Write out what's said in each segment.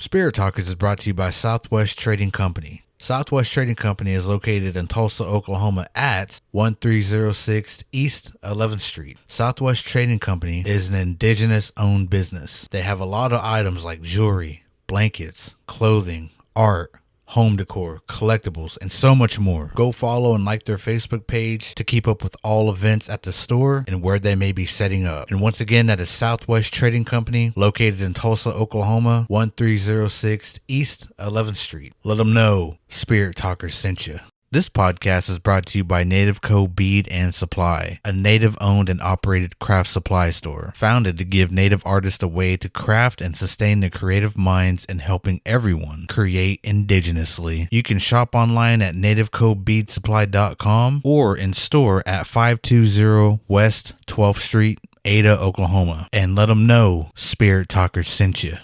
Spirit Talkers is brought to you by Southwest Trading Company. Southwest Trading Company is located in Tulsa, Oklahoma at 1306 East 11th Street. Southwest Trading Company is an indigenous-owned business. They have a lot of items like jewelry, blankets, clothing, art, home decor, collectibles, and so much more. Go follow and like their Facebook page to keep up with all events at the store and where they may be setting up. And once again, that is Southwest Trading Company, located in Tulsa, Oklahoma, 1306 East 11th Street. Let them know Spirit Talkers sent you. This podcast is brought to you by Native Co. Bead and Supply, a Native-owned and operated craft supply store, founded to give Native artists a way to craft and sustain their creative minds in helping everyone create indigenously. You can shop online at nativecobeadsupply.com or in store at 520 West 12th Street, Ada, Oklahoma, and let them know Spirit Talkers sent you.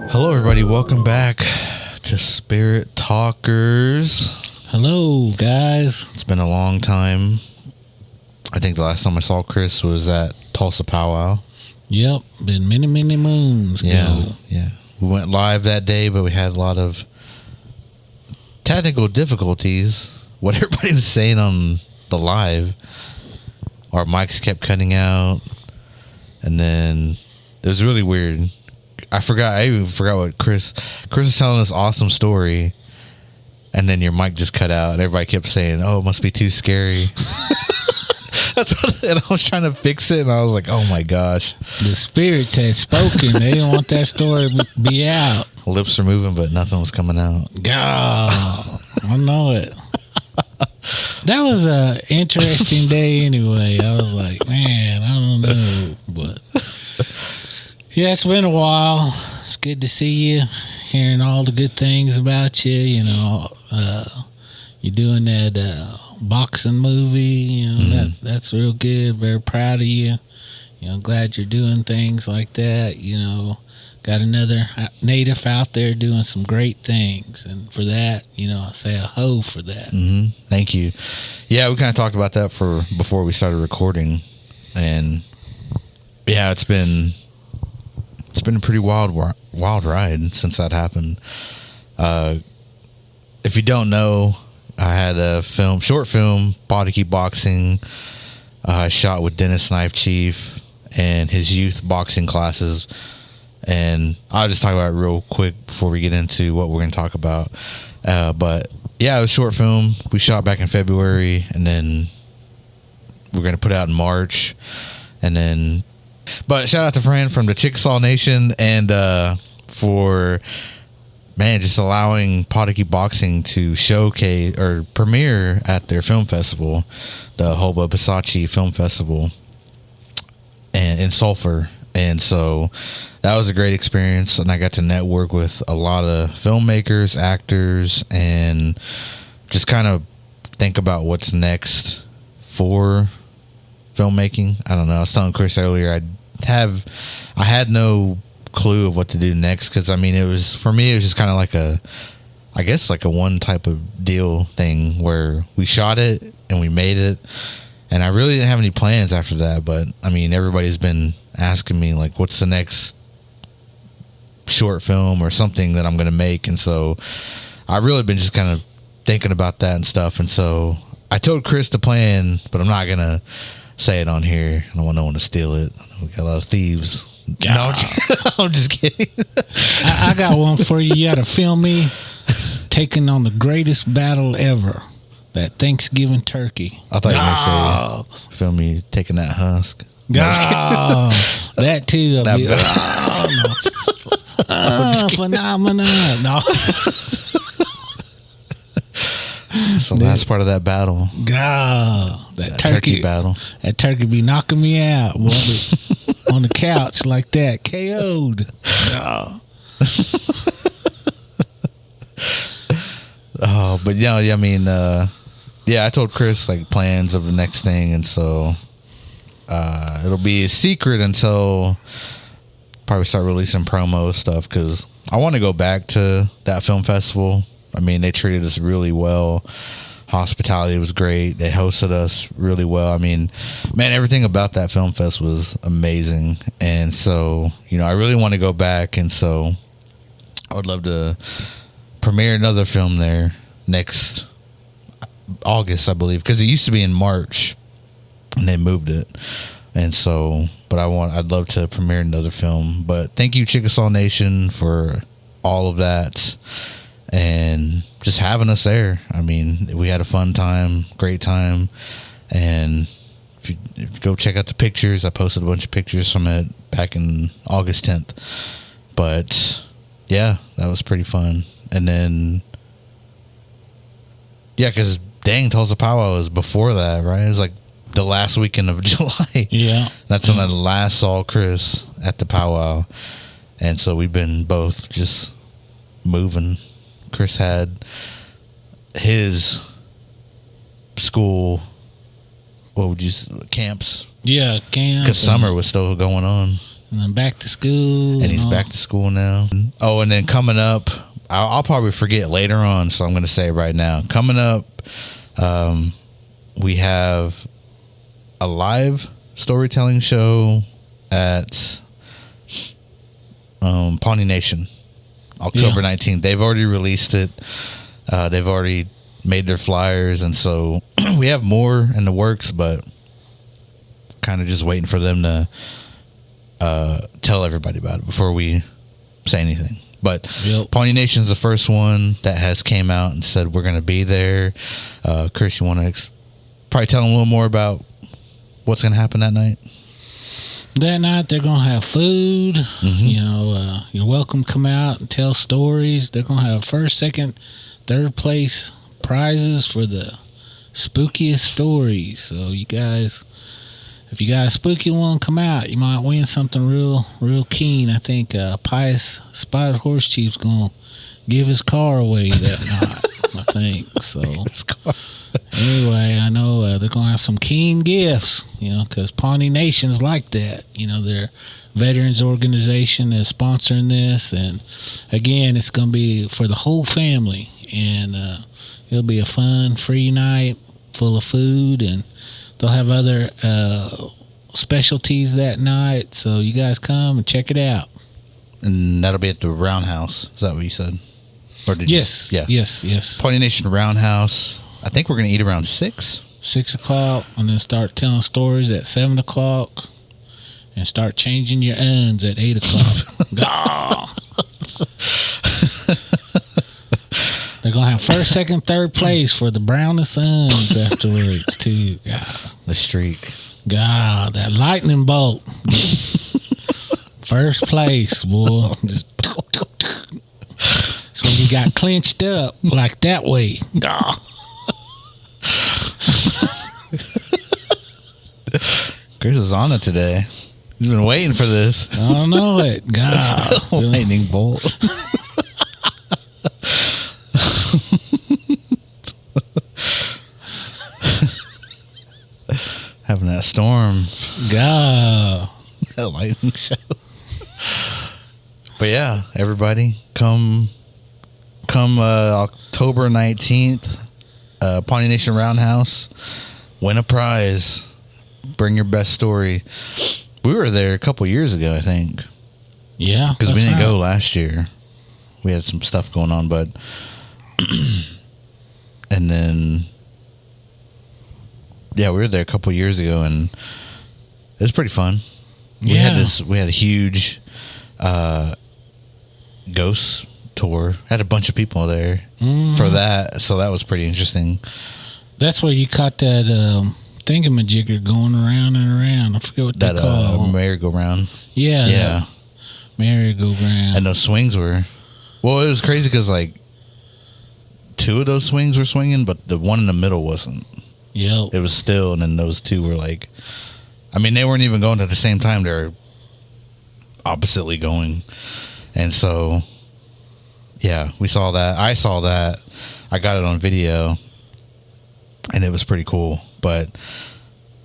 Hello, everybody. Welcome back to Spirit Talkers. Hello, guys. It's been a long time. I think the last time I saw Chris was at Tulsa Powwow. Yep, been many moons ago. Yeah. We went live that day, but we had a lot of technical difficulties. What everybody was saying on the live, our mics kept cutting out, and then it was really weird. I even forgot what Chris was telling this awesome story, and then your mic just cut out, and everybody kept saying, "Oh, it must be too scary." And I was trying to fix it, and I was like, "Oh my gosh!" The spirits had spoken. They didn't want that story to be out. Lips are moving, but nothing was coming out. God, I know it. That was a interesting day, anyway. I was like, man, I don't know, but. Yeah, it's been a while. It's good to see you, hearing all the good things about you. You know, you're doing that boxing movie. You know, that's real good. Very proud of you. You know, glad you're doing things like that. You know, got another native out there doing some great things, and for that, you know, I say a ho for that. Mm-hmm. Thank you. Yeah, we kind of talked about that before we started recording, and yeah, it's been a pretty wild ride since that happened. If you don't know, I had a short film, Body Boxing. I shot with Dennis Knife Chief and his youth boxing classes. And I'll just talk about it real quick before we get into what we're going to talk about. But yeah, it was a short film. We shot back in February, and then we're going to put it out in March. But shout out to Fran from the Chickasaw Nation and for just allowing Pottery Boxing to showcase or premiere at their film festival, the Hoba Basachi Film Festival, and in Sulphur. And so that was a great experience, and I got to network with a lot of filmmakers, actors, and just kind of think about what's next for filmmaking. I don't know. I was telling Chris earlier, I had no clue of what to do next, because I mean, it was just kind of like a one type of deal thing where we shot it and we made it, and I really didn't have any plans after that. But I mean, everybody's been asking me like, what's the next short film or something that I'm gonna make, and so I've really been just kind of thinking about that and stuff. And so I told Chris the plan, but I'm not gonna say it on here. I don't want no one to steal it. I know we got a lot of thieves. No, I'm just kidding. I got one for you. You gotta film me taking on the greatest battle ever, that Thanksgiving turkey. I thought you were going to say, feel me taking that husk. Oh, that too. That Phenomenon. No. It's the last part of that battle. God, that turkey battle. That turkey be knocking me out boy, on the couch like that, KO'd. Oh. Oh, but yeah, I mean, I told Chris like plans of the next thing, and so it'll be a secret until probably start releasing promo stuff, because I want to go back to that film festival. I mean, they treated us really well. Hospitality was great. They hosted us really well. I mean, man, everything about that film fest was amazing. And so, you know, I really want to go back. And so I would love to premiere another film there next August, I believe, because it used to be in March and they moved it. And so, but I'd love to premiere another film. But thank you, Chickasaw Nation, for all of that and just having us there. I mean, we had a fun time, great time. And if you go check out the pictures, I posted a bunch of pictures from it back in August 10th. But yeah, that was pretty fun. And then, yeah, because dang, Tulsa Powwow was before that, right? It was like the last weekend of July. Yeah. That's when I last saw Chris at the powwow. And so we've been both just moving. Chris had his school, camps. Yeah, camps. Because summer was still going on. And then back to school. And he's back to school now. Oh, and then coming up, I'll probably forget later on, so I'm going to say it right now. Coming up, we have a live storytelling show at Pawnee Nation, October 19th. They've already released it. They've already made their flyers, and so we have more in the works, but kind of just waiting for them to tell everybody about it before we say anything. But Pawnee Nation's the first one that has came out and said we're going to be there. Chris, you want to probably tell them a little more about what's going to happen that night? That night, they're going to have food. Mm-hmm. You know, you're welcome to come out and tell stories. They're going to have first, second, third place prizes for the spookiest stories. So you guys, if you got a spooky one, come out. You might win something real keen. I think Pious Spotted Horse Chief's going to give his car away that night, I think. So anyway, I know they're going to have some keen gifts, you know, because Pawnee Nation's like that. You know, their veterans organization is sponsoring this. And, again, it's going to be for the whole family. And it'll be a fun, free night full of food. And they'll have other specialties that night. So you guys come and check it out. And that'll be at the Roundhouse. Is that what you said? Or did yes. You? Yeah. Yes. Pawnee Nation Roundhouse. I think we're going to eat around 6. 6 o'clock, and then start telling stories at 7 o'clock, and start changing your uns at 8 o'clock. They're going to have first, second, third place for the brownest uns afterwards, too. God. The streak. God, that lightning bolt. First place, boy. Just so you got clenched up like that way. God. Chris is on it today. He's been waiting for this. I don't know it. God. Lightning bolt. Having that storm. God. That lightning show. But yeah, everybody come October 19th, Pawnee Nation Roundhouse, win a prize, bring your best story. We were there a couple years ago, I think. Yeah. Because we didn't go last year. We had some stuff going on, but and then yeah, we were there a couple years ago, and it was pretty fun. We had a huge ghost tour. Had a bunch of people there for that, so that was pretty interesting. That's where you caught that thingamajigger going around and around. I forget what they call merry-go-round. Yeah. Merry-go-round. And those swings were... Well, it was crazy because, like, 2 of those swings were swinging, but the one in the middle wasn't. Yep. It was still, and then those 2 were, like... I mean, they weren't even going at the same time. They were oppositely going. And so, yeah, we saw that. I saw that. I got it on video. And it was pretty cool. But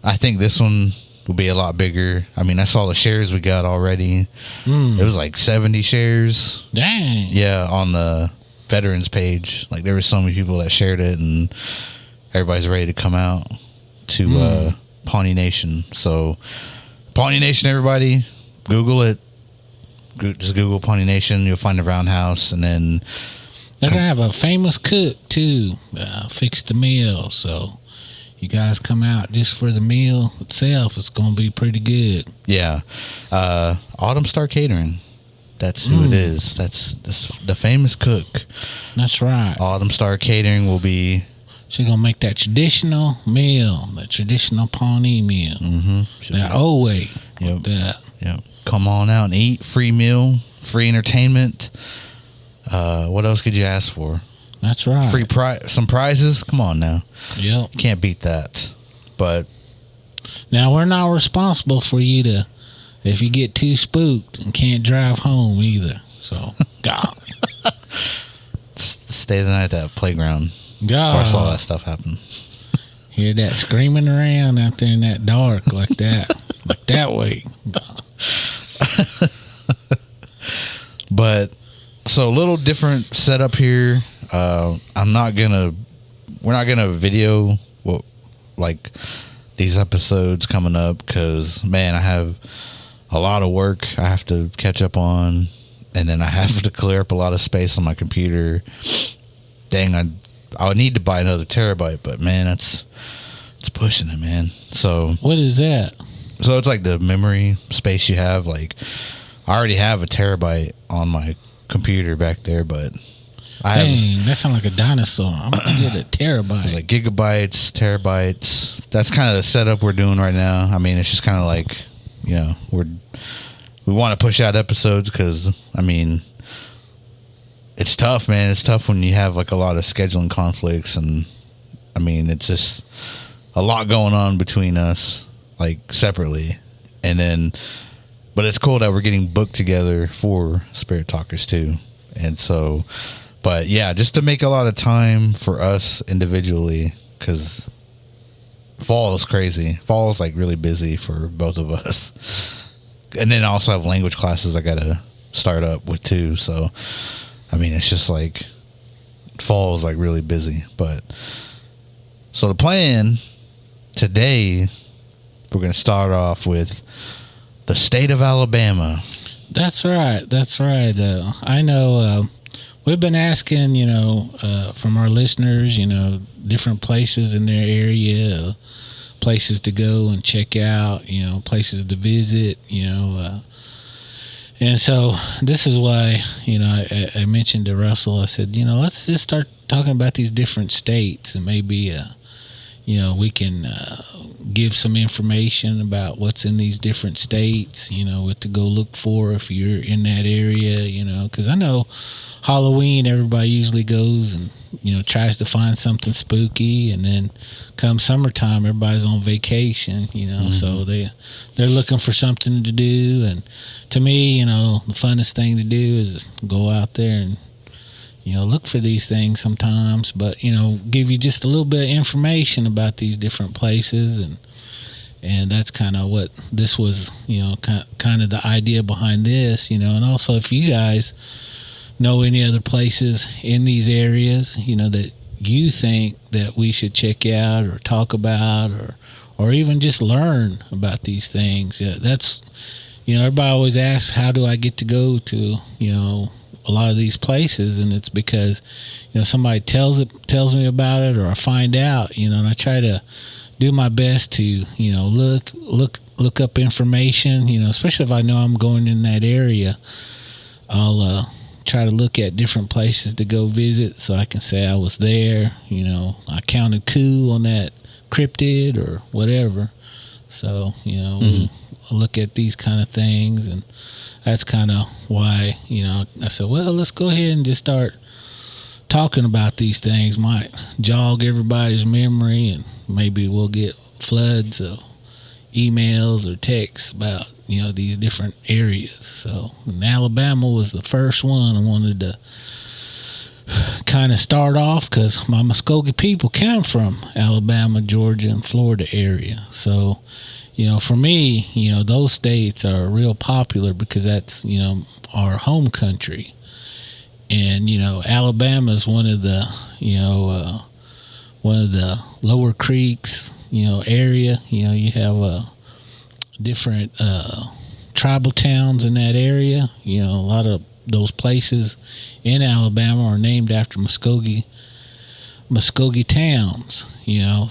I think this one will be a lot bigger. I mean, I saw the shares we got already. It was like 70 shares. Dang. Yeah, on the veterans page. Like, there were so many people that shared it, and everybody's ready to come out to Pawnee Nation. So, Pawnee Nation, everybody, Google it. Just Google Pawnee Nation. You'll find the roundhouse, and then... They're going to have a famous cook, too, fix the meal. So, you guys come out just for the meal itself. It's going to be pretty good. Yeah. Autumn Star Catering. That's who it is. That's the famous cook. That's right. Autumn Star Catering will be... She's going to make that traditional meal, that traditional Pawnee meal. Mm-hmm. That old way. Yep. That. Yep. Come on out and eat. Free meal. Free entertainment. What else could you ask for? That's right. Some prizes. Come on now. Yep. Can't beat that. But now we're not responsible for you to, if you get too spooked and can't drive home either. So, God. Stay the night at that playground. God. Where I saw that stuff happen. Hear that screaming around out there in that dark like that. Like that way. God. But... So a little different setup here. We're not gonna video like these episodes coming up because, man, I have a lot of work I have to catch up on, and then I have to clear up a lot of space on my computer. Dang, I would need to buy another terabyte, but man, it's pushing it, man. So what is that? So it's like the memory space you have. Like, I already have a terabyte on my computer back there, but that sounds like a dinosaur. I'm gonna get a terabyte. It's like gigabytes, terabytes. That's kind of the setup we're doing right now. I mean, it's just kind of like, you know, we want to push out episodes because, I mean, it's tough, man. It's tough when you have like a lot of scheduling conflicts, and I mean, it's just a lot going on between us, like separately, and then. But it's cool that we're getting booked together for Spirit Talkers too. And so, but yeah, just to make a lot of time for us individually, because fall is crazy. Fall is like really busy for both of us. And then I also have language classes I got to start up with too. So, I mean, it's just like fall is like really busy. But so the plan today, we're going to start off with the state of Alabama. That's right. I know we've been asking, from our listeners, different places in their area, places to go and check out, places to visit, and so this is why, I mentioned to Russell, I said, let's just start talking about these different states, and maybe, we can give some information about what's in these different states, what to go look for if you're in that area, because I know Halloween, everybody usually goes and, tries to find something spooky, and then come summertime, everybody's on vacation, so they're looking for something to do. And to me, the funnest thing to do is go out there and, look for these things sometimes, but, give you just a little bit of information about these different places. And that's kind of what this was, kind of the idea behind this, and also if you guys know any other places in these areas, that you think that we should check out or talk about, or even just learn about these things. Yeah, that's, everybody always asks, how do I get to go to, a lot of these places? And it's because, somebody tells me about it, or I find out, and I try to do my best to, look up information, especially if I know I'm going in that area. I'll try to look at different places to go visit so I can say I was there. I counted coup on that cryptid or whatever. So, we look at these kind of things, and that's kind of why, I said, well, let's go ahead and just start talking about these things. Might jog everybody's memory, and maybe we'll get floods of emails or texts about these different areas. So in Alabama was the first one I wanted to kind of start off, because my Muskogee people come from Alabama, Georgia, and Florida area. So for me, those states are real popular because that's our home country. And Alabama is one of the lower creeks area. You have different tribal towns in that area. A lot of those places in Alabama are named after Muskogee towns.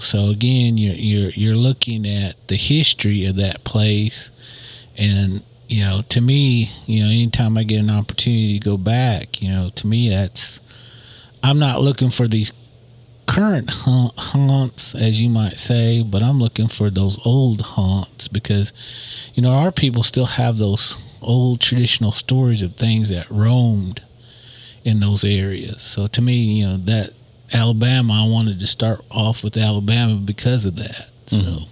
So again, you're looking at the history of that place. And to me, anytime I get an opportunity to go back, to me, I'm not looking for these current haunts, as you might say, but I'm looking for those old haunts, because our people still have those old traditional stories of things that roamed in those areas. So to me, that Alabama, I wanted to start off with Alabama because of that. So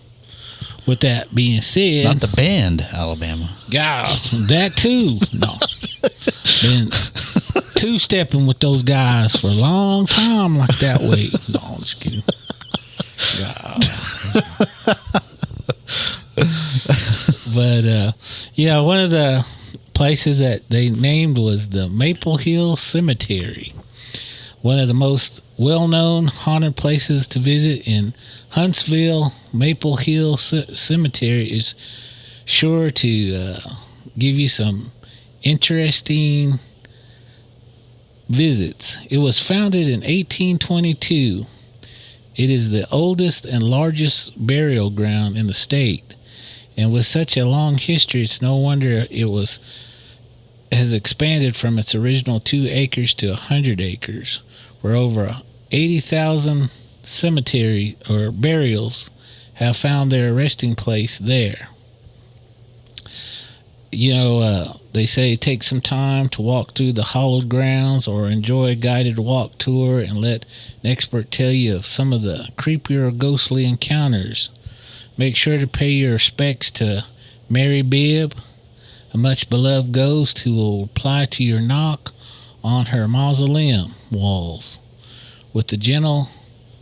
with that being said, not the band Alabama. Yeah, that too. No, been two-stepping with those guys for a long time like that way. No, I'm just kidding. But one of the places that they named was the Maple Hill Cemetery. One of the most well-known haunted places to visit in Huntsville. Maple Hill Cemetery is sure to give you some interesting visits. It was founded in 1822. It is the oldest and largest burial ground in the state. And with such a long history, it's no wonder it has expanded from its original 2 acres to 100 acres, where over 80,000 cemetery or burials have found their resting place there. They say take some time to walk through the hallowed grounds or enjoy a guided walk tour and let an expert tell you of some of the creepier or ghostly encounters. Make sure to pay your respects to Mary Bibb, a much beloved ghost who will reply to your knock on her mausoleum walls, with the gentle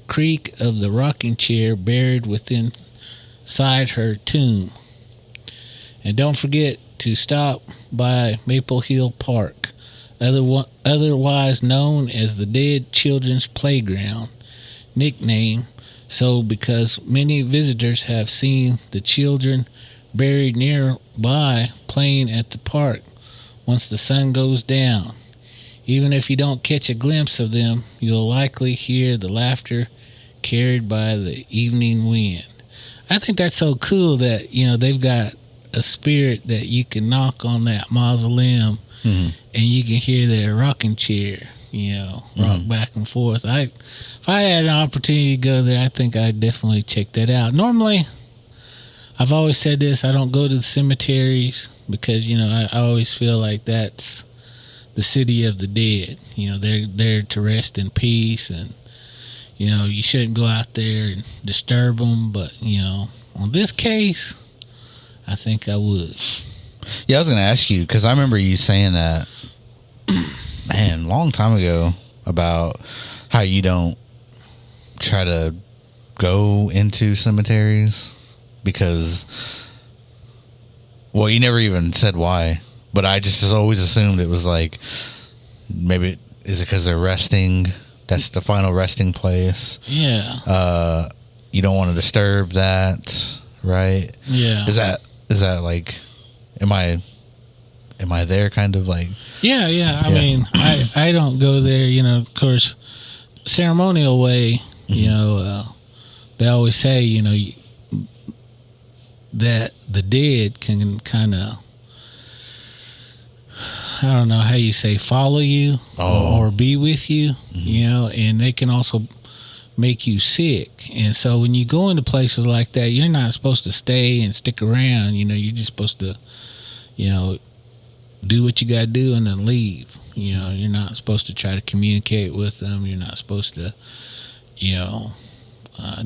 creak of the rocking chair buried within inside her tomb. And don't forget to stop by Maple Hill Park, otherwise known as the Dead Children's Playground, nickname so because many visitors have seen the children buried nearby playing at the park once the sun goes down. Even if you don't catch a glimpse of them, you'll likely hear the laughter carried by the evening wind. I think that's so cool that, they've got a spirit that you can knock on that mausoleum and you can hear their rocking chair, rock back and forth. If I had an opportunity to go there, I think I'd definitely check that out. Normally, I've always said this, I don't go to the cemeteries because, I always feel like that's the city of the dead. They're there to rest in peace, and, you shouldn't go out there and disturb them. But, on this case, I think I would. Yeah, I was going to ask you, because I remember you saying that, man, long time ago, about how you don't try to go into cemeteries because, well, you never even said why, but I just always assumed it was like, maybe, is it because they're resting? That's the final resting place. Yeah. You don't want to disturb that, right? Yeah. Is that like, am I there kind of like? Yeah. I mean, I don't go there, of course, ceremonial way, they always say, that the dead can kind of I don't know how you say, follow you or be with you, you know, and they can also make you sick. And so when you go into places like that, you're not supposed to stay and stick around. You know, you're just supposed to, you know, do what you got to do and then leave. You know, you're not supposed to try to communicate with them. You're not supposed to, you know,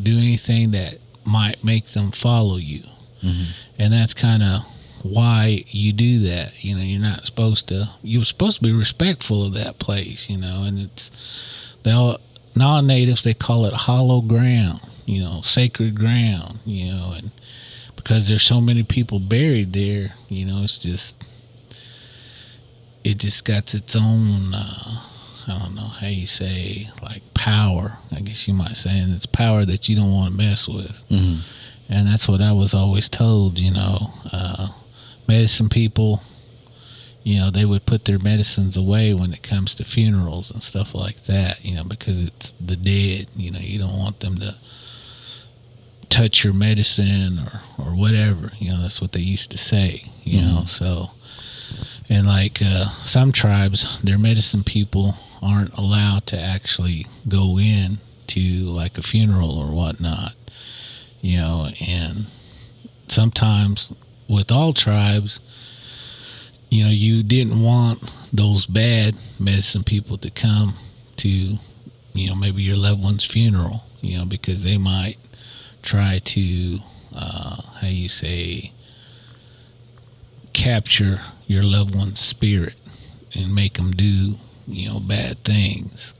do anything that might make them follow you. And that's kind of why you do that. You know, you're supposed to be respectful of that place, you know, and it's, non-natives, they call it hollow ground, you know, sacred ground, you know, and because there's so many people buried there, you know, it just got its own, I don't know how you say, like power, I guess you might say, and it's power that you don't want to mess with. And that's what I was always told, you know, medicine people, you know, they would put their medicines away when it comes to funerals and stuff like that, you know, because it's the dead, you know, you don't want them to touch your medicine or whatever, you know, that's what they used to say, you know, so, and like some tribes, their medicine people aren't allowed to actually go in to like a funeral or whatnot, you know, and sometimes with all tribes, you know, you didn't want those bad medicine people to come to, you know, maybe your loved one's funeral, you know, because they might try to, how you say, capture your loved one's spirit and make them do, you know, bad things.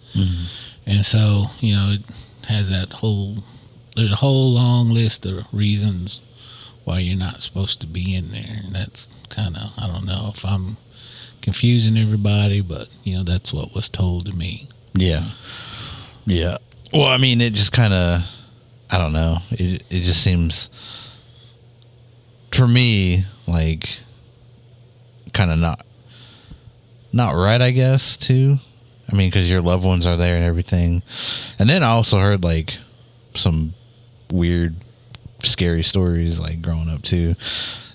And so, you know, it has there's a whole long list of reasons why you're not supposed to be in there. And that's kind of, I don't know if I'm confusing everybody, but, you know, that's what was told to me. Yeah. Well, I mean, it just kind of, I don't know. It just seems, for me, like, kind of not right, I guess, too. I mean, because your loved ones are there and everything. And then I also heard, like, some weird, scary stories, like, growing up, too.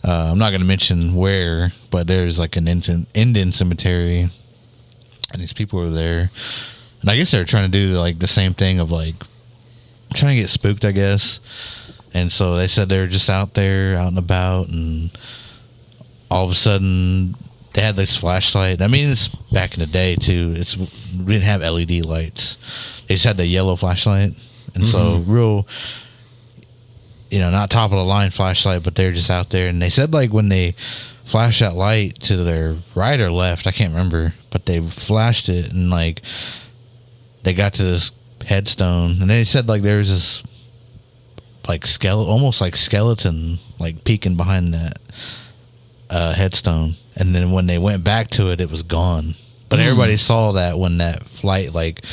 I'm not going to mention where, but there's, like, an Indian cemetery, and these people were there. And I guess they're trying to do, like, the same thing of, like, trying to get spooked, I guess. And so they said they're just out there, out and about, and all of a sudden they had this flashlight. I mean, it's back in the day too. We didn't have LED lights. They just had the yellow flashlight. And so real, you know, not top of the line flashlight, but they're just out there. And they said, like, when they flashed that light to their right or left, I can't remember, but they flashed it and, like, they got to this headstone, and they said, like, there was this, like, almost like skeleton, like, peeking behind that headstone. And then when they went back to it, it was gone. But everybody saw that when that flight, like,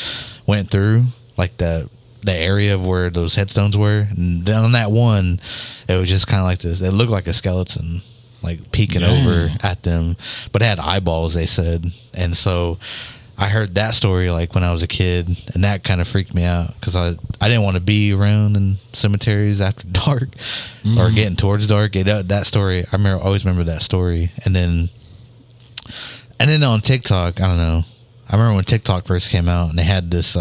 went through, like, the area of where those headstones were. And on that one, it was just kind of like this. It looked like a skeleton, like, peeking over at them. But it had eyeballs, they said. And so I heard that story, like, when I was a kid, and that kind of freaked me out because I didn't want to be around in cemeteries after dark or getting towards dark. That story, I always remember that story. And then on TikTok, I don't know. I remember when TikTok first came out, and they had this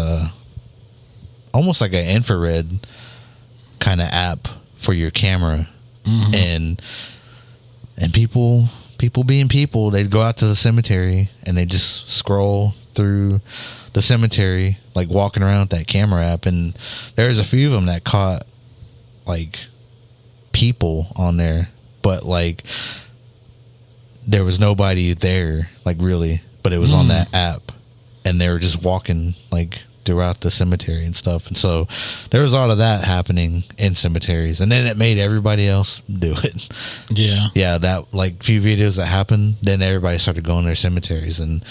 almost like an infrared kind of app for your camera, and people being people, they'd go out to the cemetery and they just scroll through the cemetery, like, walking around with that camera app. And there's a few of them that caught, like, people on there, but, like, there was nobody there, like, really, but it was on that app, and they were just walking, like, throughout the cemetery and stuff. And so there was a lot of that happening in cemeteries, and then it made everybody else do it. Yeah, that, like, few videos that happened, then everybody started going to their cemeteries and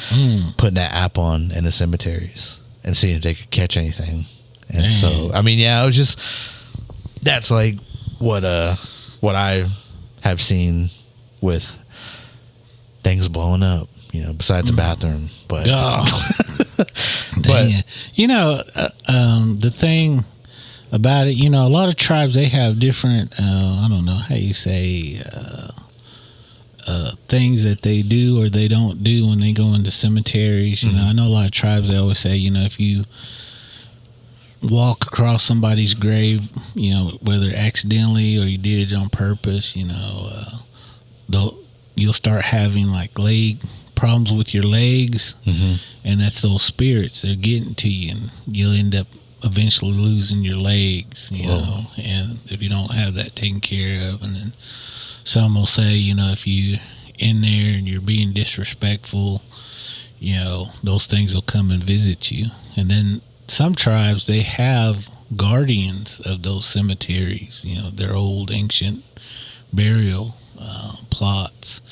putting that app on in the cemeteries and seeing if they could catch anything. And so, I mean, yeah, it was just, that's, like, what I have seen with things blowing up, you know, besides the bathroom. But but you know, the thing about it, you know, a lot of tribes, they have different I don't know how you say things that they do or they don't do when they go into cemeteries. You know, I know a lot of tribes, they always say, you know, if you walk across somebody's grave, you know, whether accidentally or you did it on purpose, you know, you'll start having like leg problems with your legs, and that's those spirits, they're getting to you, and you'll end up eventually losing your legs, you know, and if you don't have that taken care of. And then some will say, you know, if you in there and you're being disrespectful, you know, those things will come and visit you. And then some tribes, they have guardians of those cemeteries, you know, their old ancient burial plots.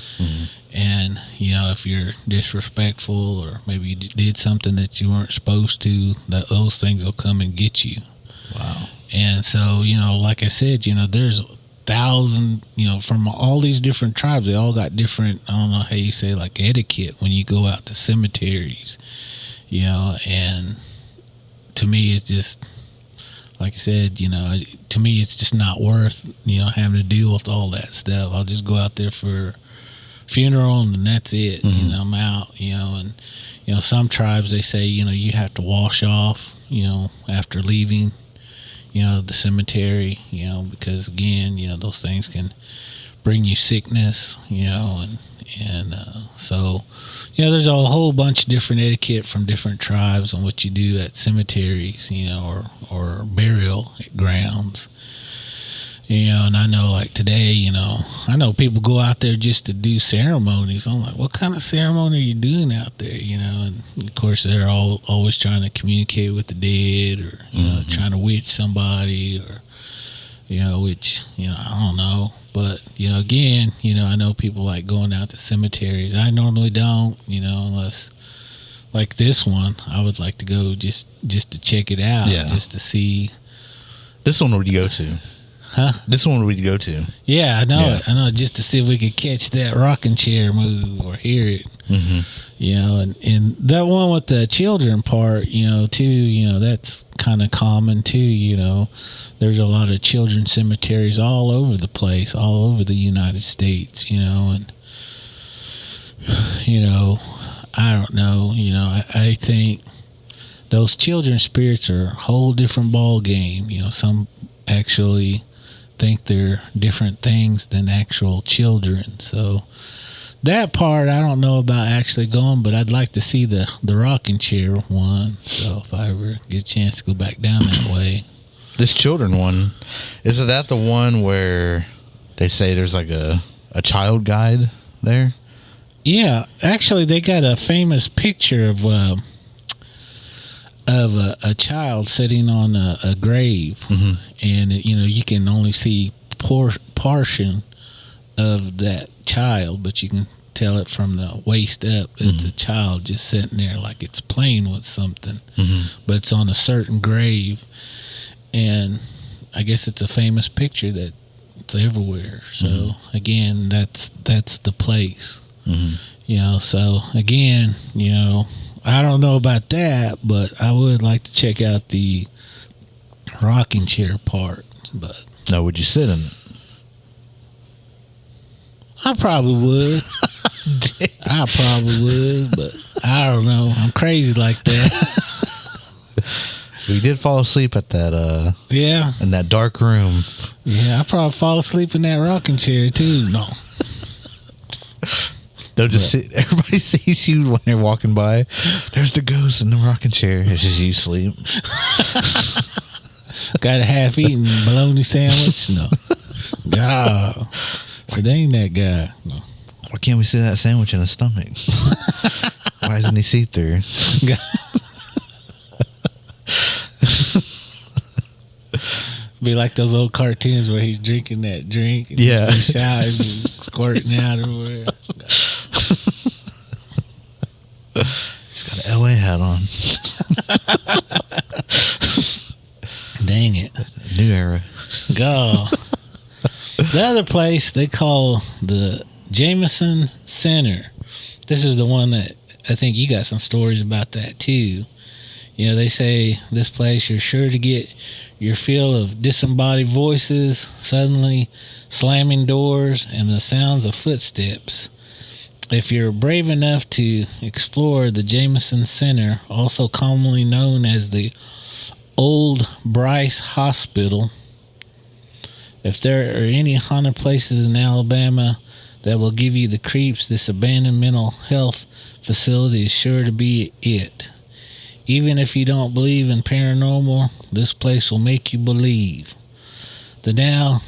And, you know, if you're disrespectful or maybe you did something that you weren't supposed to, that those things will come and get you. Wow. And so, you know, like I said, you know, there's 1,000, you know, from all these different tribes, they all got different, I don't know how you say, like etiquette when you go out to cemeteries, you know. And to me, it's just, like I said, you know, to me, it's just not worth, you know, having to deal with all that stuff. I'll just go out there for funeral and that's it. You know, I'm out, you know. And, you know, some tribes, they say, you know, you have to wash off, you know, after leaving, you know, the cemetery, you know, because again, you know, those things can bring you sickness, you know. And so, you know, there's a whole bunch of different etiquette from different tribes on what you do at cemeteries, you know, or burial grounds. You know, and I know, like today, you know, I know people go out there just to do ceremonies. I'm like, what kind of ceremony are you doing out there? You know, and of course, they're always trying to communicate with the dead, or, you know, trying to witch somebody, or, you know, which, you know, I don't know. But, you know, again, you know, I know people like going out to cemeteries. I normally don't, you know, unless like this one, I would like to go just to check it out, just to see. This one would you go to? Huh? This one would you go to? Yeah, I know it. I know, just to see if we could catch that rocking chair move or hear it. You know, and that one with the children part, you know, too, you know, that's kind of common too, you know. There's a lot of children cemeteries all over the place, all over the United States, you know. And, you know, I don't know, you know, I think those children spirits are a whole different ball game. You know, some actually think they're different things than actual children. So that part, I don't know about actually going, but I'd like to see the rocking chair one. So if I ever get a chance to go back down that way. This children one, is that the one where they say there's like a child there? Yeah, actually, they got a famous picture of a child sitting on a grave, and you know, you can only see portion of that child, but you can tell it from the waist up. It's a child just sitting there like it's playing with something, but it's on a certain grave. And I guess it's a famous picture that it's everywhere. So again, that's the place. You know, so again, you know, I don't know about that, but I would like to check out the rocking chair part. But now, would you sit in it? I probably would. I probably would, but I don't know. I'm crazy like that. We did fall asleep at that in that dark room. Yeah, I probably fall asleep in that rocking chair too. No. They'll just sit, everybody sees you when they're walking by. There's the ghost in the rocking chair. It's just you sleep. Got a half-eaten bologna sandwich? No. God. So they ain't that guy. No. Why can't we see that sandwich in his stomach? Why isn't he see-through? Be like those old cartoons where he's drinking that drink. And he's squirting out everywhere. He's got an LA hat on. Dang it. New era. Go. The other place they call the Jameson Center. This is the one that I think you got some stories about that too. You They say this place you're sure to get your fill of disembodied voices, suddenly slamming doors, and the sounds of footsteps. If you're brave enough to explore the Jameson Center, also commonly known as the Old Bryce Hospital, if there are any haunted places in Alabama that will give you the creeps, this abandoned mental health facility is sure to be it. Even if you don't believe in paranormal, this place will make you believe. The now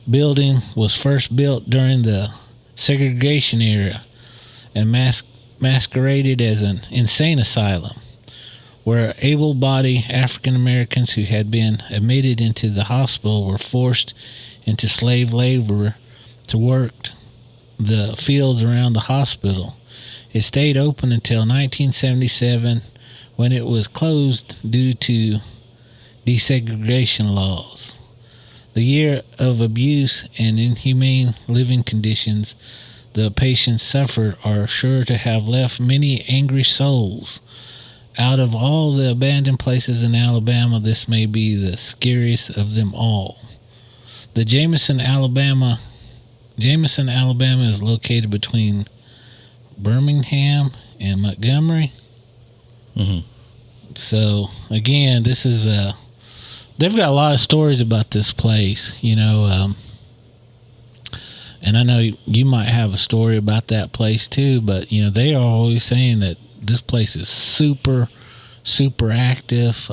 building was first built during the segregation era and masqueraded as an insane asylum, where able-bodied African Americans who had been admitted into the hospital were forced into slave labor to work the fields around the hospital. It stayed open until 1977, when it was closed due to desegregation laws. The year of abuse and inhumane living conditions the patients suffered are sure to have left many angry souls. Out of all the abandoned places in Alabama, this may be the scariest of them all. The Jameson, Alabama is located between Birmingham and Montgomery. Mm-hmm. So again, this is they've got a lot of stories about this place, and I know you might have a story about that place too, but they are always saying that this place is super, super active.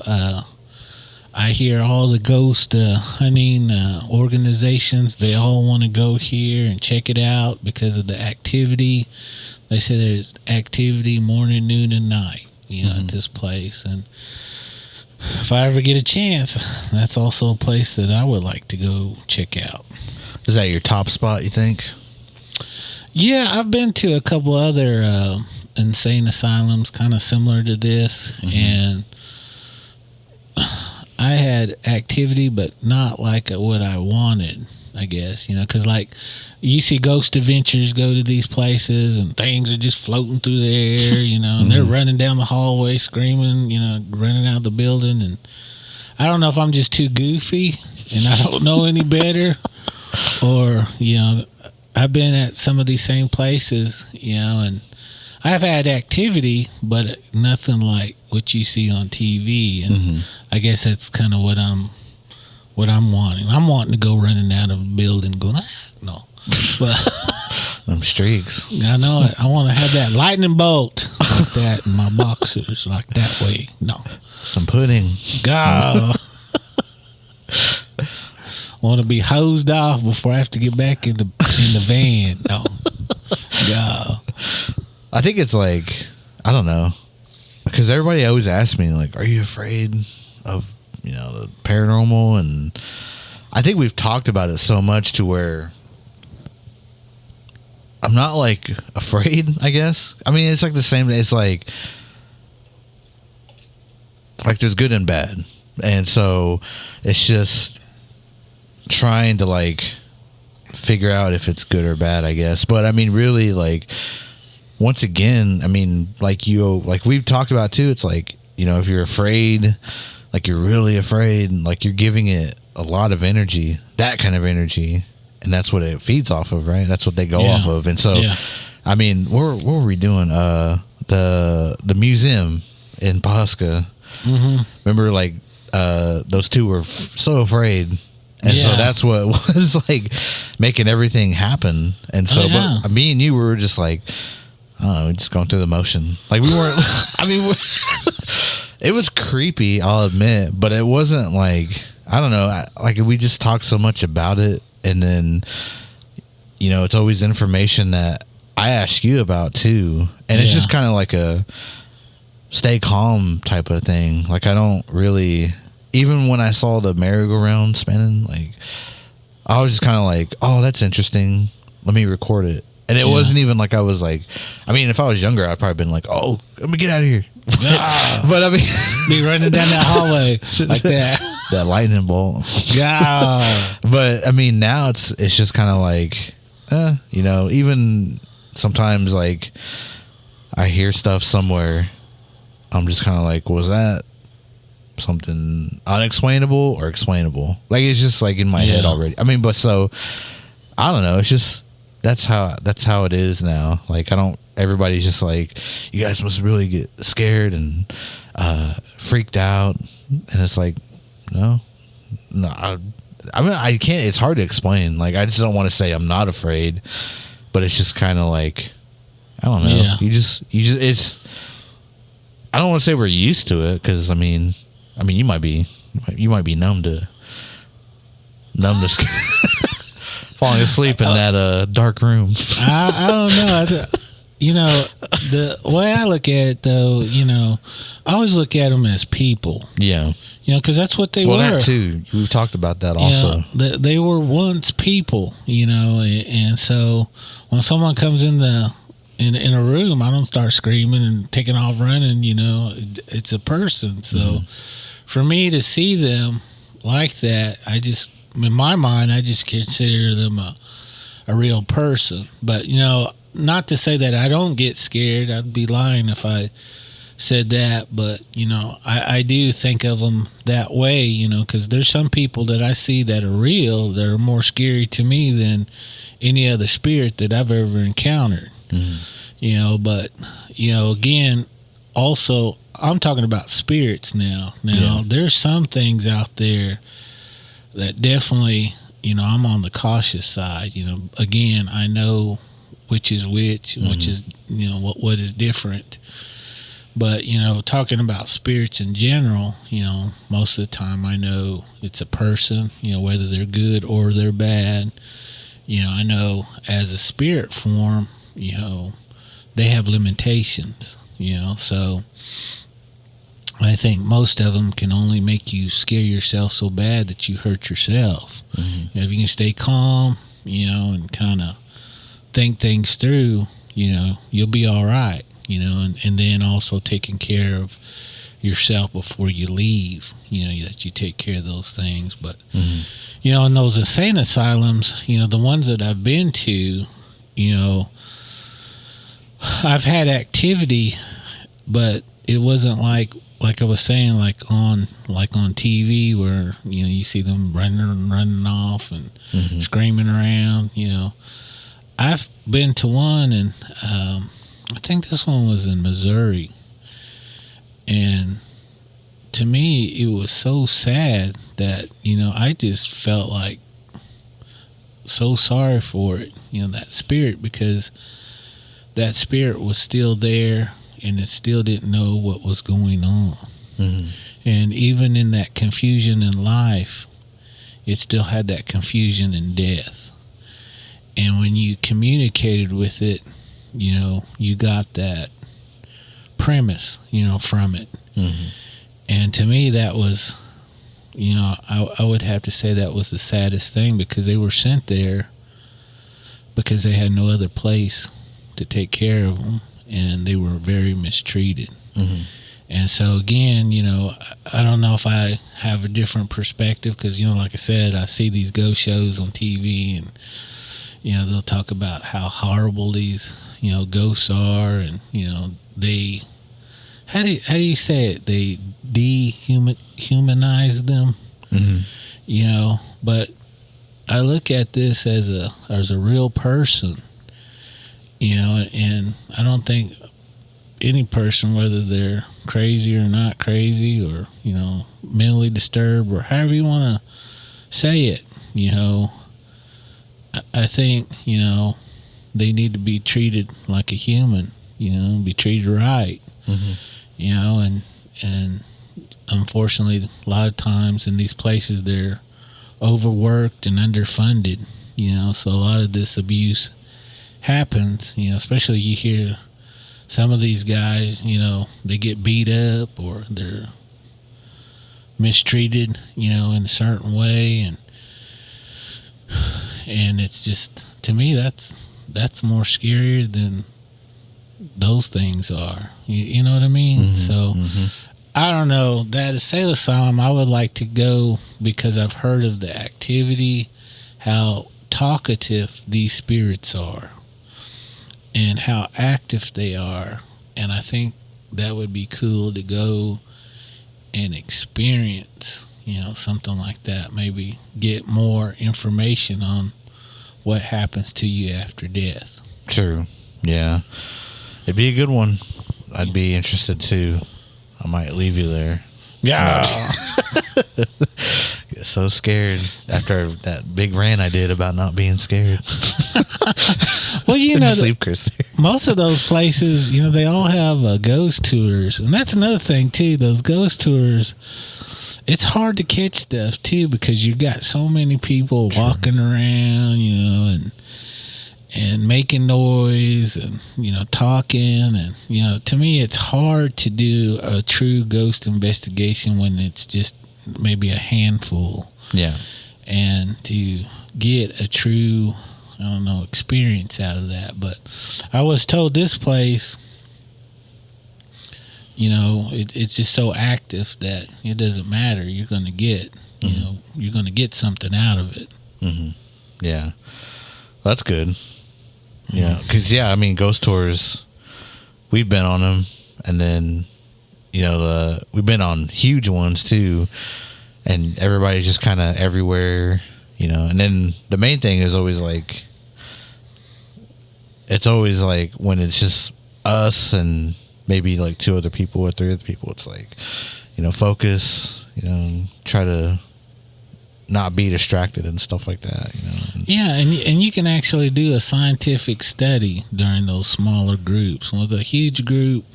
I hear all the ghost hunting organizations, they all want to go here and check it out because of the activity. They say there's activity morning, noon, and night, at this place. And if I ever get a chance, that's also a place that I would like to go check out. Is that your top spot, you think? Yeah, I've been to a couple other insane asylums kind of similar to this, and I had activity, but not like what I wanted, I guess, because like you see ghost adventures go to these places and things are just floating through the air, and they're running down the hallway screaming, running out of the building. And I don't know if I'm just too goofy and I don't know any better, or, I've been at some of these same places, and I've had activity, but nothing like what you see on TV. And I guess that's kind of what I'm wanting. I'm wanting to go running out of a building going, no. But them streaks. I know it. I want to have that lightning bolt like that in my boxers, like that way. No. Some pudding. God. Want to be hosed off before I have to get back in the van. No. God. I think it's like, I don't know, because everybody always asks me, like, are you afraid of, the paranormal? And I think we've talked about it so much to where I'm not, like, afraid, I guess. I mean, it's like the same, it's like there's good and bad. And so it's just trying to, like, figure out if it's good or bad, I guess. But, I mean, really, like, once again, I mean, like we've talked about too, it's like, if you're afraid, like you're really afraid, like you're giving it a lot of energy, that kind of energy, and that's what it feeds off of, right? That's what they go off of. And so, I mean, what were we doing? The museum in Pawhuska. Remember, like, those two were so afraid. And so that's what was like making everything happen. And so, but me and you were just like, I don't know, just going through the motion. Like we weren't, I mean, it was creepy, I'll admit, but it wasn't like, I don't know, like we just talked so much about it. And then, it's always information that I ask you about too. And it's just kind of like a stay calm type of thing. Like I don't really, even when I saw the merry-go-round spinning, like I was just kind of like, oh, that's interesting. Let me record it. And it wasn't even like I was like, I mean, if I was younger, I'd probably been like, oh, let me get out of here. But I mean, be running down that hallway like that. That lightning bolt. Yeah. But I mean, now it's just kind of like, even sometimes like I hear stuff somewhere I'm just kind of like, was that something unexplainable or explainable? Like, it's just like in my head already. I mean, but so I don't know. It's just that's how it is now. Like, everybody's just like, you guys must really get scared and freaked out, and it's like, no. I mean, I can't. It's hard to explain. Like, I just don't want to say I'm not afraid, but it's just kind of like, I don't know. Yeah. You just it's. I don't want to say we're used to it, because I mean, you might be numb to falling asleep in that dark room. I don't know. You know, the way I look at it, though, you know, I always look at them as people. Yeah. You know, because that's what they were. Well, that too. We've talked about that also. You know, they were once people, you know, and so when someone comes in in a room, I don't start screaming and taking off running. You know, it's a person. So for me to see them like that, in my mind, I just consider them a real person. But, you know, not to say that I don't get scared. I'd be lying if I said that. But, you know, I do think of them that way, you know, because there's some people that I see that are real that are more scary to me than any other spirit that I've ever encountered. You know, but, you know, again, also, I'm talking about spirits now. There's some things out there that definitely, you know, I'm on the cautious side. You know, again, I know which is which is, you know, what is different. But, you know, talking about spirits in general, you know, most of the time I know it's a person, you know, whether they're good or they're bad. You know, I know as a spirit form, you know, they have limitations, you know, so I think most of them can only make you scare yourself so bad that you hurt yourself. You know, if you can stay calm, you know, and kind of think things through, you know, you'll be all right, you know, and then also taking care of yourself before you leave, you know, that you take care of those things. But, you know, in those insane asylums, you know, the ones that I've been to, you know, I've had activity, but it wasn't like I was saying, like on TV where, you know, you see them running off and screaming around. You know, I've been to one, and I think this one was in Missouri, and to me it was so sad that, you know, I just felt like so sorry for it, you know, that spirit, because that spirit was still there and it still didn't know what was going on. And even in that confusion in life, it still had that confusion in death. And when you communicated with it, you know, you got that premise, you know, from it. And to me, that was, you know, I would have to say that was the saddest thing, because they were sent there because they had no other place to take care of them, and they were very mistreated. And so again, you know, I don't know if I have a different perspective, because, you know, like I said, I see these ghost shows on TV, and, you know, they'll talk about how horrible these, you know, ghosts are, and, you know, they, how do you say it? They dehumanize them, you know. But I look at this as a real person. You know, and I don't think any person, whether they're crazy or not crazy, or, you know, mentally disturbed, or however you want to say it, you know, I think, you know, they need to be treated like a human, you know, be treated right, you know, and unfortunately, a lot of times in these places, they're overworked and underfunded, you know, so a lot of this abuse happens, you know, especially you hear some of these guys, you know, they get beat up or they're mistreated, you know, in a certain way, and it's just, to me, that's more scarier than those things are. You know what I mean? So I don't know. That Assail Asylum, I would like to go, because I've heard of the activity, how talkative these spirits are, and how active they are. And I think that would be cool to go and experience, something like that. Maybe get more information on what happens to you after death. True. Yeah. It'd be a good one. I'd be interested too. I might leave you there. Yeah. Get so scared after that big rant I did about not being scared. Well, sleep, Chris. Most of those places, they all have ghost tours, and that's another thing too. Those ghost tours, it's hard to catch stuff too because you got so many people walking around, and making noise and talking, and to me it's hard to do a true ghost investigation when it's just maybe a handful. Yeah. And to get a true experience out of that. But I was told this place, it's just so active that it doesn't matter. You're going to get you're going to get something out of it. Mm-hmm. Yeah, that's good. Yeah, because ghost tours, we've been on them, and then we've been on huge ones too, and everybody's just kind of everywhere, and then the main thing is always like, it's always like when it's just us and maybe like 2 other people or 3 other people, it's like, focus, try to not be distracted and stuff like that, Yeah, and you can actually do a scientific study during those smaller groups. With a huge group,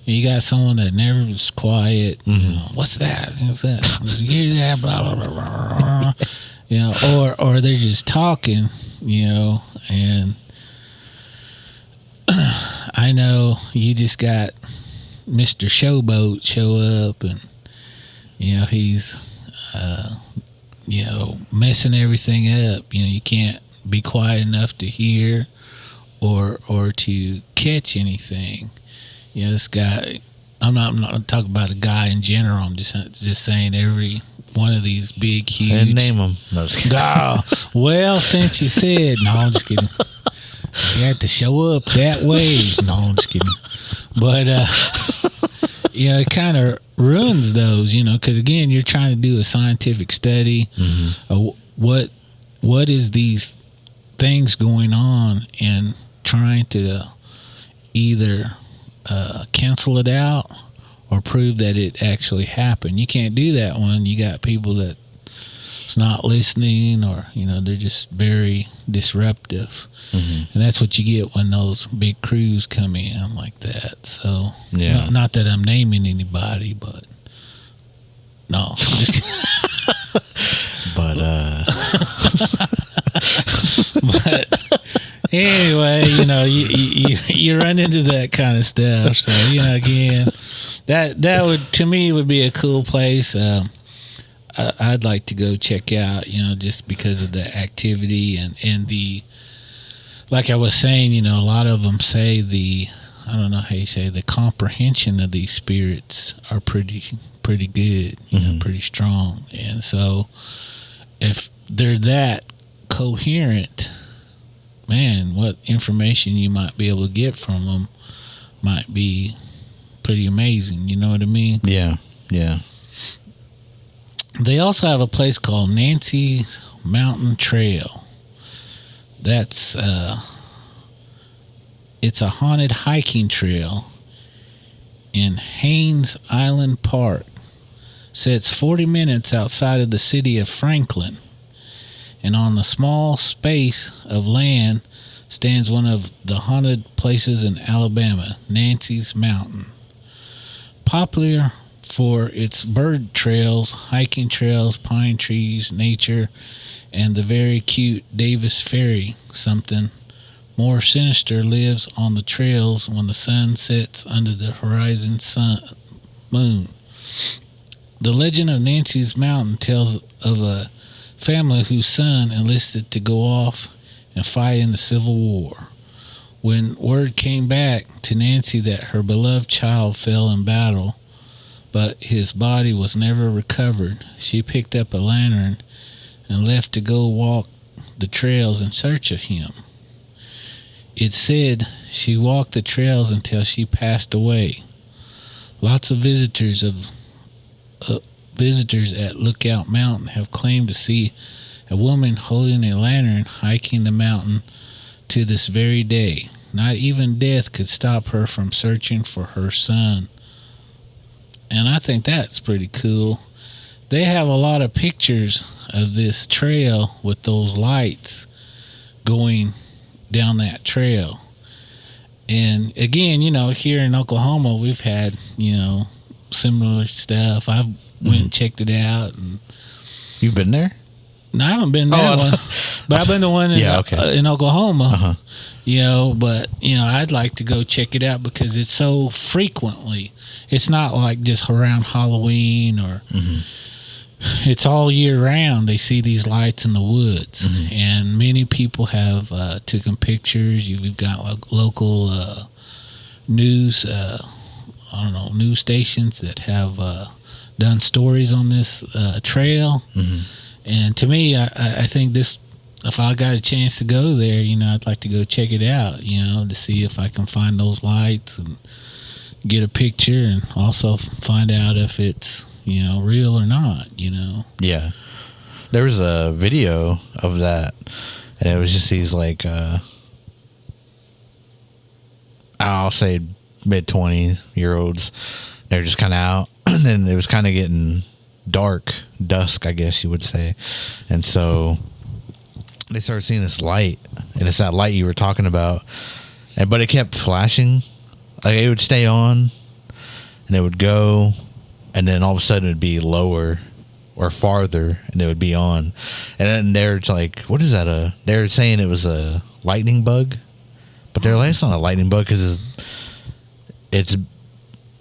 you got someone that never is quiet. Mm-hmm. What's that? What's that? Did you hear that? Blah blah blah blah. Or they're just talking, and I know you just got Mr. Showboat show up, and he's messing everything up. You can't be quiet enough to hear or to catch anything. This guy, I'm not talking about a guy in general. I'm just saying every one of these big, huge. And name them. No, just kidding. Well, since you said, no, I'm just kidding. You had to show up that way. No, I'm just kidding. But it kind of ruins those, because again, you're trying to do a scientific study. Mm-hmm. What is these things going on, and trying to either cancel it out or prove that it actually happened. You can't do that when you got people that's not listening, or they're just very disruptive. Mm-hmm. And that's what you get when those big crews come in like that. So not that I'm naming anybody, but no, just but but anyway, you run into that kind of stuff. So again, that would, to me, would be a cool place. I'd like to go check out, just because of the activity and the, like I was saying, a lot of them say I don't know how you say, the comprehension of these spirits are pretty good, mm-hmm. Pretty strong. And so if they're that coherent, man, what information you might be able to get from them might be pretty amazing. You know what I mean? Yeah. They also have a place called Nancy's Mountain Trail. That's it's a haunted hiking trail in Haynes Island Park. Sits 40 minutes outside of the city of Franklin, and on the small space of land stands one of the haunted places in Alabama, Nancy's Mountain. Popular for its bird trails, hiking trails, pine trees, nature, and the very cute Davis Ferry. Something more sinister lives on the trails when the sun sets under the horizon moon. The legend of Nancy's Mountain tells of a family whose son enlisted to go off and fight in the Civil War. When word came back to Nancy that her beloved child fell in battle, but his body was never recovered, she picked up a lantern and left to go walk the trails in search of him. It said she walked the trails until she passed away. lots of visitors at Lookout Mountain have claimed to see a woman holding a lantern hiking the mountain to this very day. Not even death could stop her from searching for her son. And I think that's pretty cool. They have a lot of pictures of this trail with those lights going down that trail. And again, here in Oklahoma, we've had, similar stuff. I went and checked it out. And you've been there? No, I haven't been that one, but I've been the one in Oklahoma. Uh-huh. But I'd like to go check it out because it's so frequently. It's not like just around Halloween or it's all year round. They see these lights in the woods, and many people have taken pictures. We've got local news, news stations that have done stories on this trail. And to me, I think this, if I got a chance to go there, I'd like to go check it out, to see if I can find those lights and get a picture, and also find out if it's, real or not, Yeah. There was a video of that, and it was just these, like, I'll say mid-20-year-olds. They're just kind of out, and then it was kind of getting dusk, I guess you would say. And so they started seeing this light, and it's that light you were talking about, but it kept flashing. Like, it would stay on and it would go, and then all of a sudden it would be lower or farther, and it would be on. And then they're like, what is that? They're saying it was a lightning bug, but they're like, it's not a lightning bug, because it's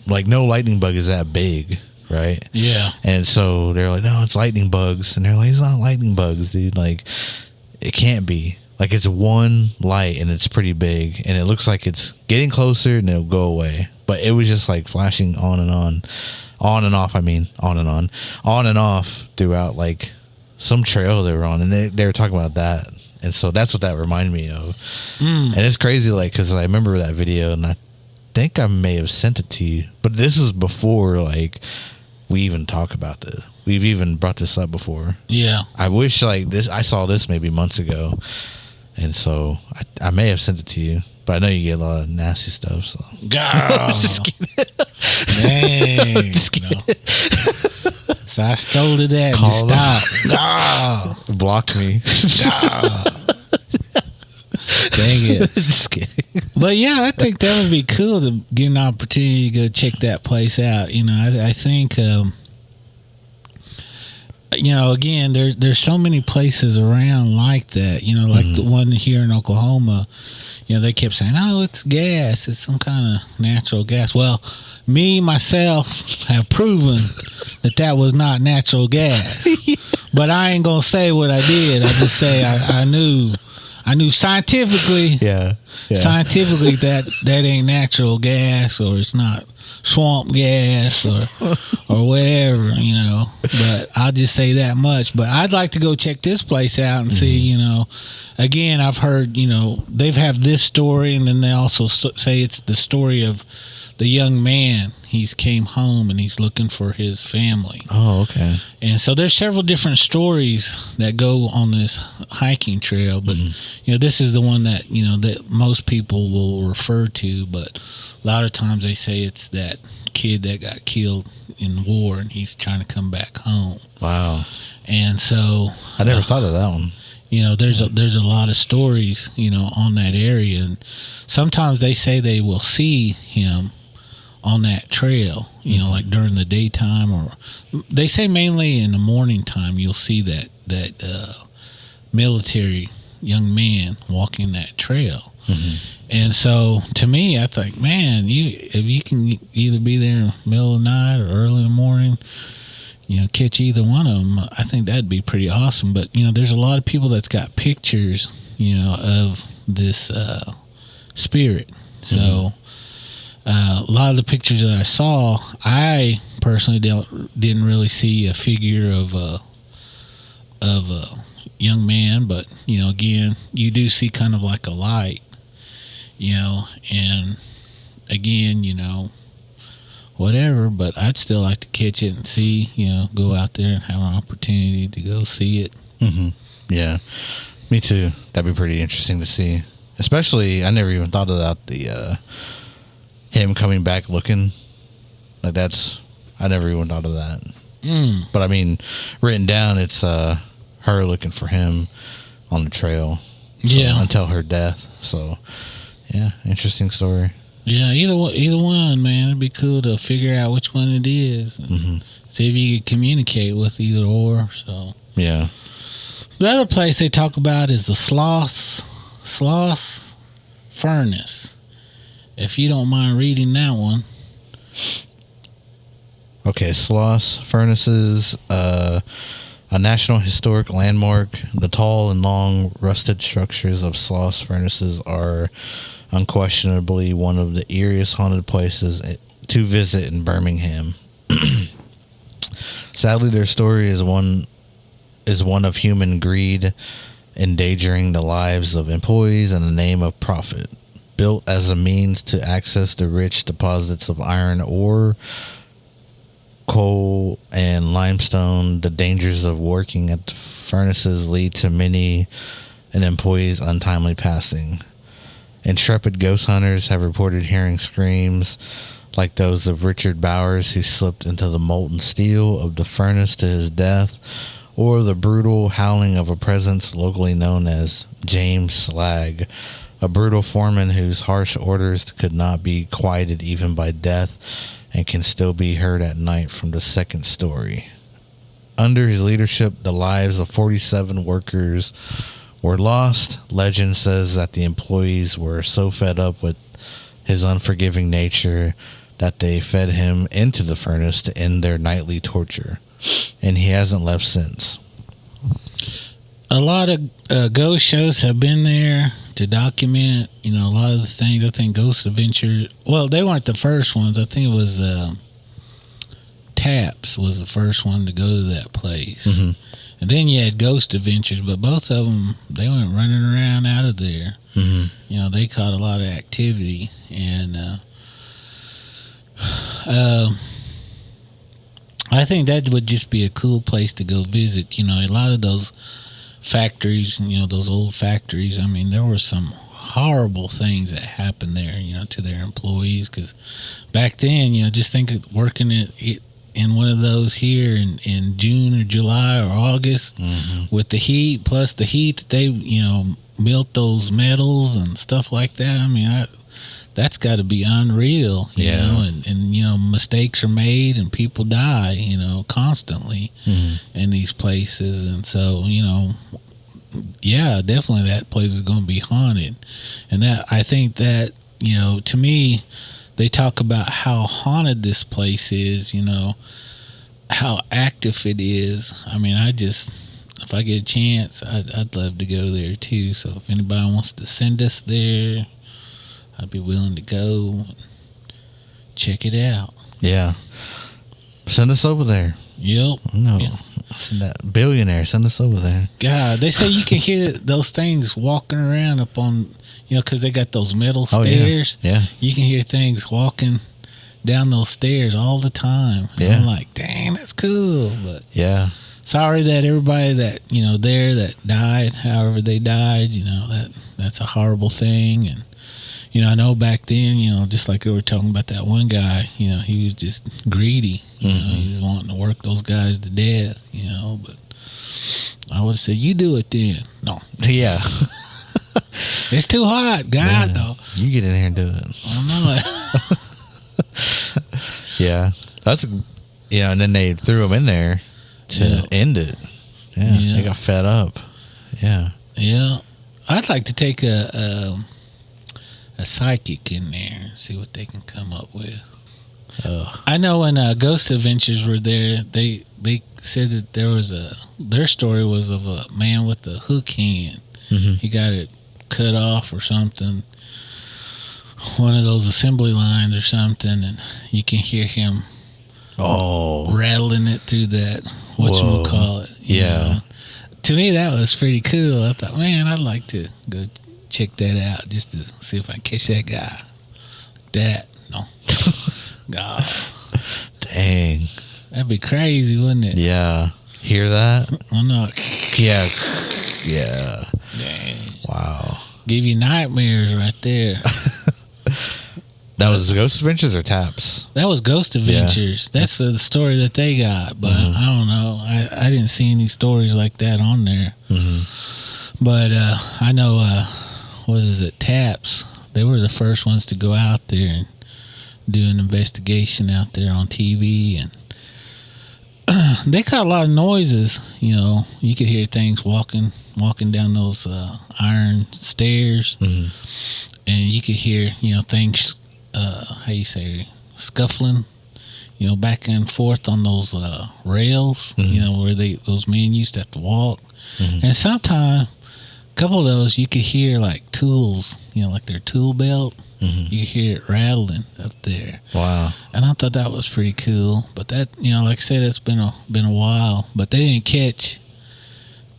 like, no lightning bug is that big, right? Yeah. And so they're like, no, it's lightning bugs. And they're like, it's not lightning bugs, dude. Like, it can't be. Like, it's one light, and it's pretty big, and it looks like it's getting closer, and it'll go away. But it was just like flashing on and on and off. I mean, on and off throughout, like, some trail they were on, and they were talking about that. And so that's what that reminded me of. And it's crazy, like, because I remember that video, and I think I may have sent it to you, but this is before, like, we even talk about this. We've even brought this up before. Yeah. I wish, like, this, I saw this maybe months ago, and so I may have sent it to you, but I know you get a lot of nasty stuff. So. Just kidding. Dang. Just kidding. No. So I scolded that. Stop. Block me. Dang it. Just kidding. But yeah, I think that would be cool to get an opportunity to go check that place out. I think, again, there's so many places around like that, like the one here in Oklahoma. They kept saying, oh, it's gas. It's some kind of natural gas. Well, myself have proven that was not natural gas. But I ain't going to say what I did. I just say I knew scientifically. Yeah. Scientifically that ain't natural gas, or it's not swamp gas or whatever, But I'll just say that much. But I'd like to go check this place out and see, Again, I've heard, they've have this story, and then they also say it's the story of the young man. He's came home and he's looking for his family. Oh, okay. And so there's several different stories that go on this hiking trail, but this is the one that that most people will refer to. But a lot of times they say it's that kid that got killed in war, and he's trying to come back home. Wow. And so I never thought of that one. There's a lot of stories on that area, and sometimes they say they will see him on that trail, like during the daytime, or they say mainly in the morning time you'll see that military young man walking that trail. And so to me, I think, man, if you can either be there in the middle of the night or early in the morning, catch either one of them, I think that'd be pretty awesome. But there's a lot of people that's got pictures of this spirit. So a lot of the pictures that I saw, I personally didn't really see a figure of a young man, but again, you do see kind of like a light, and again, whatever. But I'd still like to catch it and see, go out there and have an opportunity to go see it. Mm-hmm. Yeah, me too. That'd be pretty interesting to see. Especially, I never even thought about the him coming back looking like that's. I never even thought of that. But I mean, written down, it's her looking for him on the trail. Until her death. So, yeah, interesting story. Yeah, either one, man. It'd be cool to figure out which one it is. And see if you can communicate with either or. So yeah. The other place they talk about is the Sloss Furnace. If you don't mind reading that one. Okay, Sloss Furnaces, a National Historic Landmark. The tall and long rusted structures of Sloss Furnaces are unquestionably one of the eeriest haunted places to visit in Birmingham. Sadly, their story is one of human greed, endangering the lives of employees in the name of profit. Built as a means to access the rich deposits of iron ore, coal, and limestone, the dangers of working at the furnaces lead to many an employee's untimely passing. Intrepid ghost hunters have reported hearing screams like those of Richard Bowers, who slipped into the molten steel of the furnace to his death, or the brutal howling of a presence locally known as James Slag, a brutal foreman whose harsh orders could not be quieted even by death and can still be heard at night from the second story. Under his leadership, the lives of 47 workers were lost. Legend says that the employees were so fed up with his unforgiving nature that they fed him into the furnace to end their nightly torture, and he hasn't left since. A lot of ghost shows have been there to document, a lot of the things. I think Ghost Adventures, well, they weren't the first ones. I think it was Taps was the first one to go to that place. Mm-hmm. And then you had Ghost Adventures, but both of them, they went running around out of there. Mm-hmm. They caught a lot of activity. And I think that would just be a cool place to go visit. A lot of those factories, those old factories, I mean, there were some horrible things that happened there, to their employees. Because back then, just think of working in one of those here in June or July or August, with the heat, plus the heat that they, melt those metals and stuff like that. I mean, that's got to be unreal, you know, and mistakes are made and people die, constantly in these places. And so, definitely that place is going to be haunted. And that, I think that, to me, they talk about how haunted this place is, how active it is. I mean, if I get a chance, I'd love to go there too. So if anybody wants to send us there, I'd be willing to go and check it out. Yeah. Send us over there. Yep. No. Yep. Send that billionaire. Send us over there. God, they say you can hear those things walking around up on, because they got those metal stairs. Yeah. You can hear things walking down those stairs all the time. And I'm like, dang, that's cool. But yeah. Sorry that everybody that, there that died, however they died, that's a horrible thing. And, I know back then, just like we were talking about that one guy, he was just greedy. He was wanting to work those guys to death, but I would have said, you do it then. No. Yeah. It's too hot. God, no. You get in here and do it. I know it. Yeah. That's, and then they threw him in there to end it. Yeah. They got fed up. Yeah. Yeah. I'd like to take a psychic in there and see what they can come up with. I know when Ghost Adventures were there, they said that their story was of a man with a hook hand. He got it cut off or something, one of those assembly lines or something, and you can hear him rattling it through that whatchamacallit. Yeah. To me, that was pretty cool. I thought, man, I'd like to go check that out just to see if I can catch that guy. No. God. Dang. That'd be crazy, wouldn't it? Yeah. Hear that? I'm not. Yeah. Yeah. Dang. Wow. Give you nightmares right there. That was Ghost Adventures or Taps? That was Ghost Adventures. Yeah. That's the story that they got. But I don't know. I didn't see any stories like that on there. But I know, what is it, Taps. They were the first ones to go out there and do an investigation out there on TV. And they caught a lot of noises. You know, you could hear things walking down those iron stairs. And you could hear, you know, things, scuffling, you know, back and forth on those rails, you know, where those men used to have to walk. And sometimes, a couple of those, you could hear like tools, you know, like their tool belt. You could hear it rattling up there. Wow. And I thought that was pretty cool. But that, you know, like I said, it's been a while. But they didn't catch,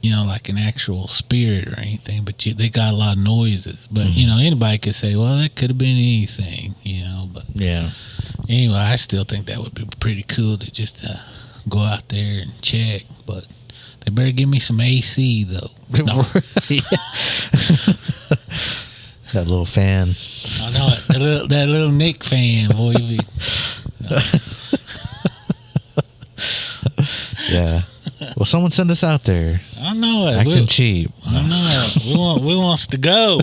you know, like an actual spirit or anything, but they got a lot of noises. But, you know, anybody could say, well, that could have been anything, you know. But yeah. Anyway, I still think that would be pretty cool to just go out there and check. But they better give me some AC, though. No. That little fan. I know it. That little Nick fan, boy. Yeah. Well, someone send us out there. I know it. Acting cheap. I know it. We wants to go.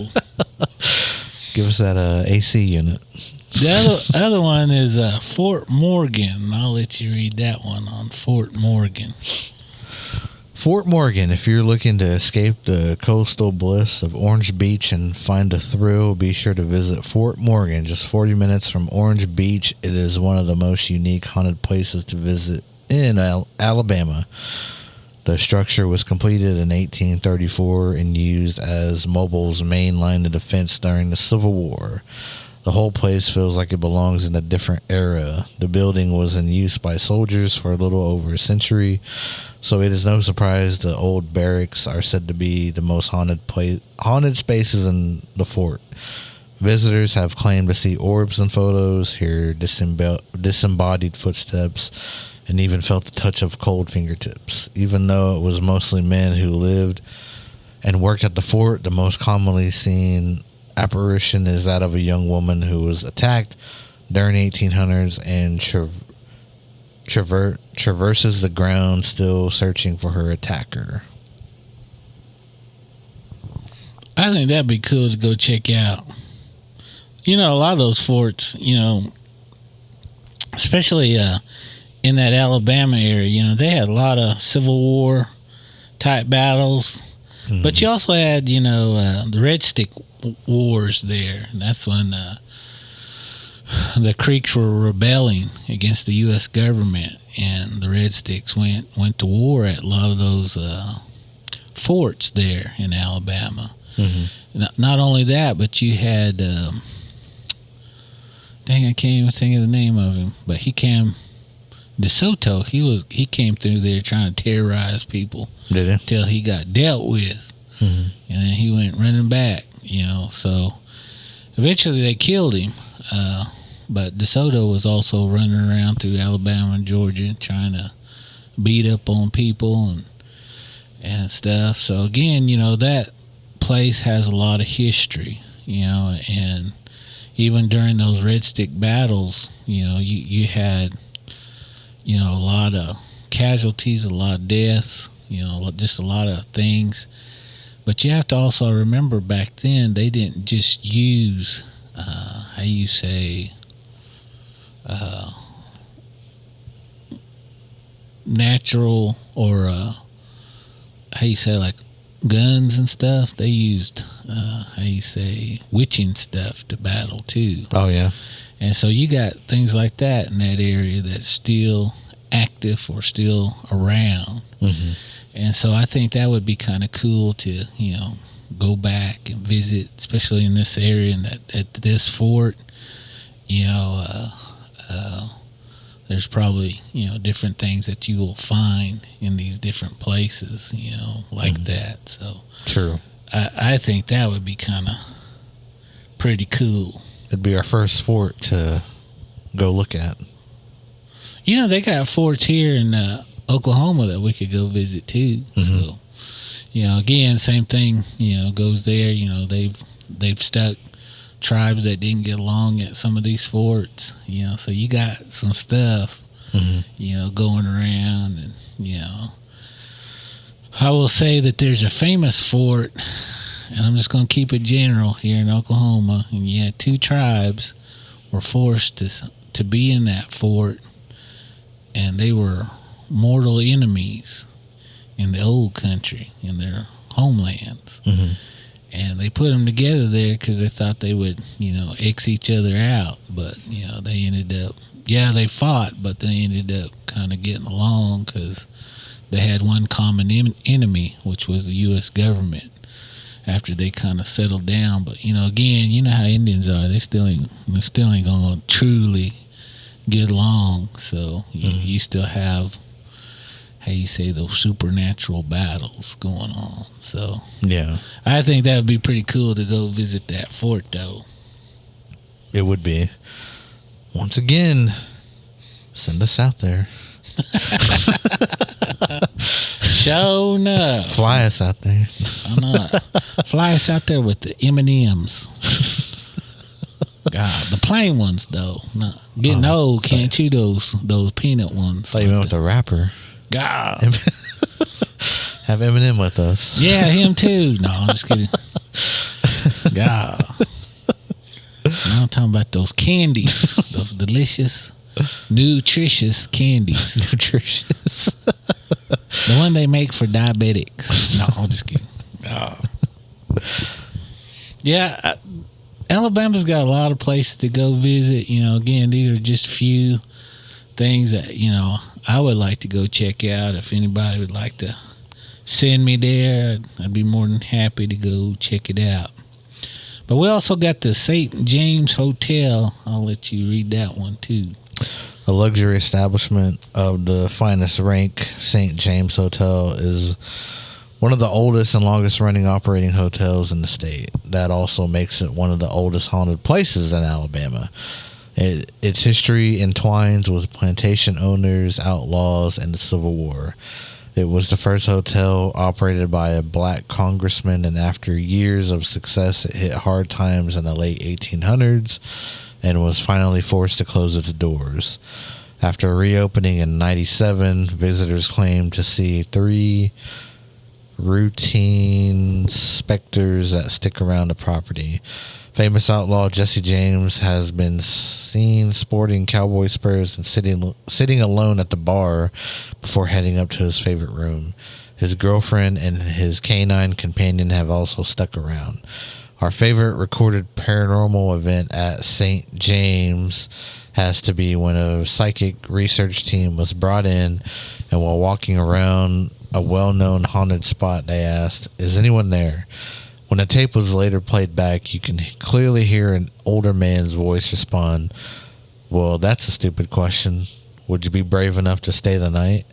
Give us that AC unit. The other one is Fort Morgan. I'll let you read that one on Fort Morgan. Fort Morgan, if you're looking to escape the coastal bliss of Orange Beach and find a thrill, be sure to visit Fort Morgan, just 40 minutes from Orange Beach. It is one of the most unique haunted places to visit in Alabama. The structure was completed in 1834 and used as Mobile's main line of defense during the Civil War. The whole place feels like it belongs in a different era. The building was in use by soldiers for a little over a century, so it is no surprise the old barracks are said to be the most haunted spaces in the fort. Visitors have claimed to see orbs in photos, hear disembodied footsteps, and even felt the touch of cold fingertips. Even though it was mostly men who lived and worked at the fort, the most commonly seen apparition is that of a young woman who was attacked during the 1800s and traverses the ground still searching for her attacker. I think that'd be cool to go check out. You know, a lot of those forts, you know, especially in that Alabama area, you know, they had a lot of Civil War type battles. But you also had, you know, the Red Stick Wars there. And that's when the Creeks were rebelling against the U.S. government, and the Red Sticks went to war at a lot of those forts there in Alabama. Not only that, but you had, dang, I can't even think of the name of him, but he came. DeSoto, he came through there trying to terrorize people. Did he? Until he got dealt with. And then he went running back, you know. So eventually they killed him. But DeSoto was also running around through Alabama and Georgia trying to beat up on people and stuff. So again, you know, that place has a lot of history, you know, and even during those Red Stick battles, you know, you had, you know, a lot of casualties, a lot of deaths, you know, just a lot of things. But you have to also remember back then they didn't just use, natural or, like guns and stuff. They used, witching stuff to battle too. Oh, yeah. And so you got things like that in that area that's still active or still around. And so I think that would be kind of cool to, you know, go back and visit, especially in this area and at this fort. You know, there's probably, you know, different things that you will find in these different places, you know, like that. So true. I think that would be kind of pretty cool. It'd be our first fort to go look at. They got forts here in Oklahoma that we could go visit too. So, again, same thing. Goes there. They've stuck tribes that didn't get along at some of these forts. So you got some stuff. Going around, and I will say that there's a famous fort, and I'm just going to keep it general here in Oklahoma. And 2 tribes were forced to be in that fort, and they were mortal enemies in the old country, in their homelands. And they put them together there because they thought they would, X each other out. But, they ended up, they fought, but they ended up kind of getting along because they had one common enemy, which was the U.S. government, after they kind of settled down. But, again, you know how Indians are. They still ain't going to truly get along. So you still have, how you say, those supernatural battles going on. So yeah, I think that would be pretty cool to go visit that fort, though. It would be. Once again, send us out there. Show enough. Fly us out there. I know. Fly us out there with the M&Ms. God, the plain ones though. No, getting old, can't chew those peanut ones. Thought you went with the rapper. God, have Eminem with us. Yeah, him too. No, I'm just kidding. God, now I'm talking about those candies, those delicious, nutritious candies. Nutritious. The one they make for diabetics. No, I'm just kidding. Yeah. Alabama's got a lot of places to go visit. Again, these are just a few things that, I would like to go check out. If anybody would like to send me there, I'd be more than happy to go check it out. But we also got the St. James Hotel. I'll let you read that one, too. A luxury establishment of the finest rank, St. James Hotel is one of the oldest and longest running operating hotels in the state. That also makes it one of the oldest haunted places in Alabama. Its history entwines with plantation owners, outlaws, and the Civil War. It was the first hotel operated by a black congressman, and after years of success, it hit hard times in the late 1800s and was finally forced to close its doors. After reopening in 97, visitors claimed to see 3 routine specters that stick around the property. Famous outlaw Jesse James has been seen sporting cowboy spurs and sitting alone at the bar before heading up to his favorite room. His girlfriend and his canine companion have also stuck around. Our favorite recorded paranormal event at St. James has to be when a psychic research team was brought in, and while walking around a well-known haunted spot, they asked, "Is anyone there?" When the tape was later played back, you can clearly hear an older man's voice respond, "Well, that's a stupid question. Would you be brave enough to stay the night?"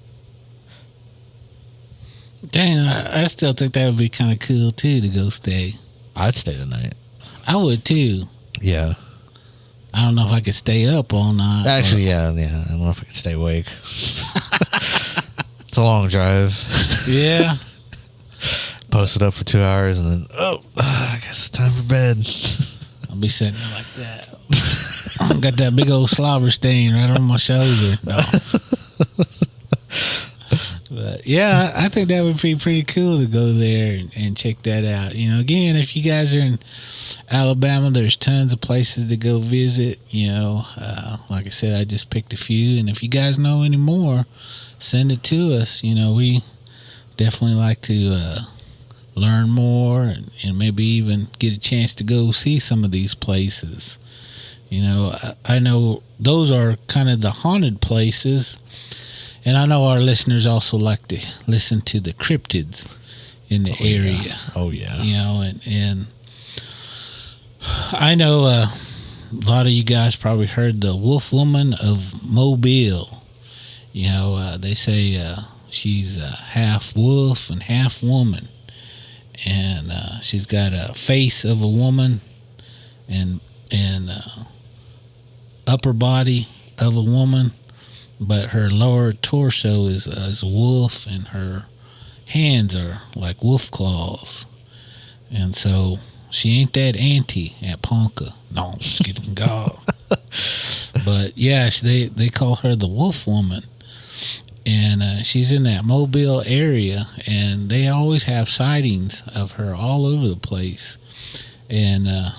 Dang, I still think that would be kind of cool, too, to go stay. I'd stay the night. I would, too. Yeah. I don't know if I could stay up all night. Actually, yeah. I don't know if I could stay awake. It's a long drive. Yeah. Posted up for 2 hours and then, I guess it's time for bed. I'll be sitting there like that. I got that big old slobber stain right on my shoulder. No. But yeah, I think that would be pretty cool to go there and check that out. Again, if you guys are in Alabama, there's tons of places to go visit. Like I said, I just picked a few. And if you guys know any more, send it to us. We definitely like to learn more and maybe even get a chance to go see some of these places. I know those are kind of the haunted places. And I know our listeners also like to listen to the cryptids in the area. Yeah. Oh, yeah. And I know a lot of you guys probably heard the Wolf Woman of Mobile. They say she's half wolf and half woman. And she's got a face of a woman and upper body of a woman. but her lower torso is a wolf, and her hands are like wolf claws. And so she ain't that auntie at Ponca. No, I'm just kidding. God. But yeah, they call her the Wolf Woman. And she's in that Mobile area, and they always have sightings of her all over the place. And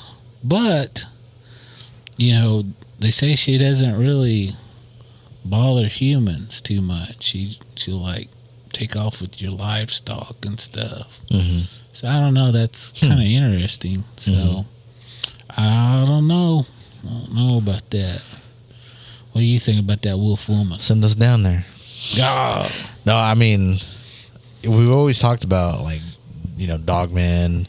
but you know, they say she doesn't really bother humans too much. She'll like take off with your livestock and stuff. Mm-hmm. So I don't know. That's kind of interesting. So I don't know. I don't know about that. What do you think about that Wolf Woman? Send us down there. God. No, I mean, we've always talked about, like, you know, dogmen,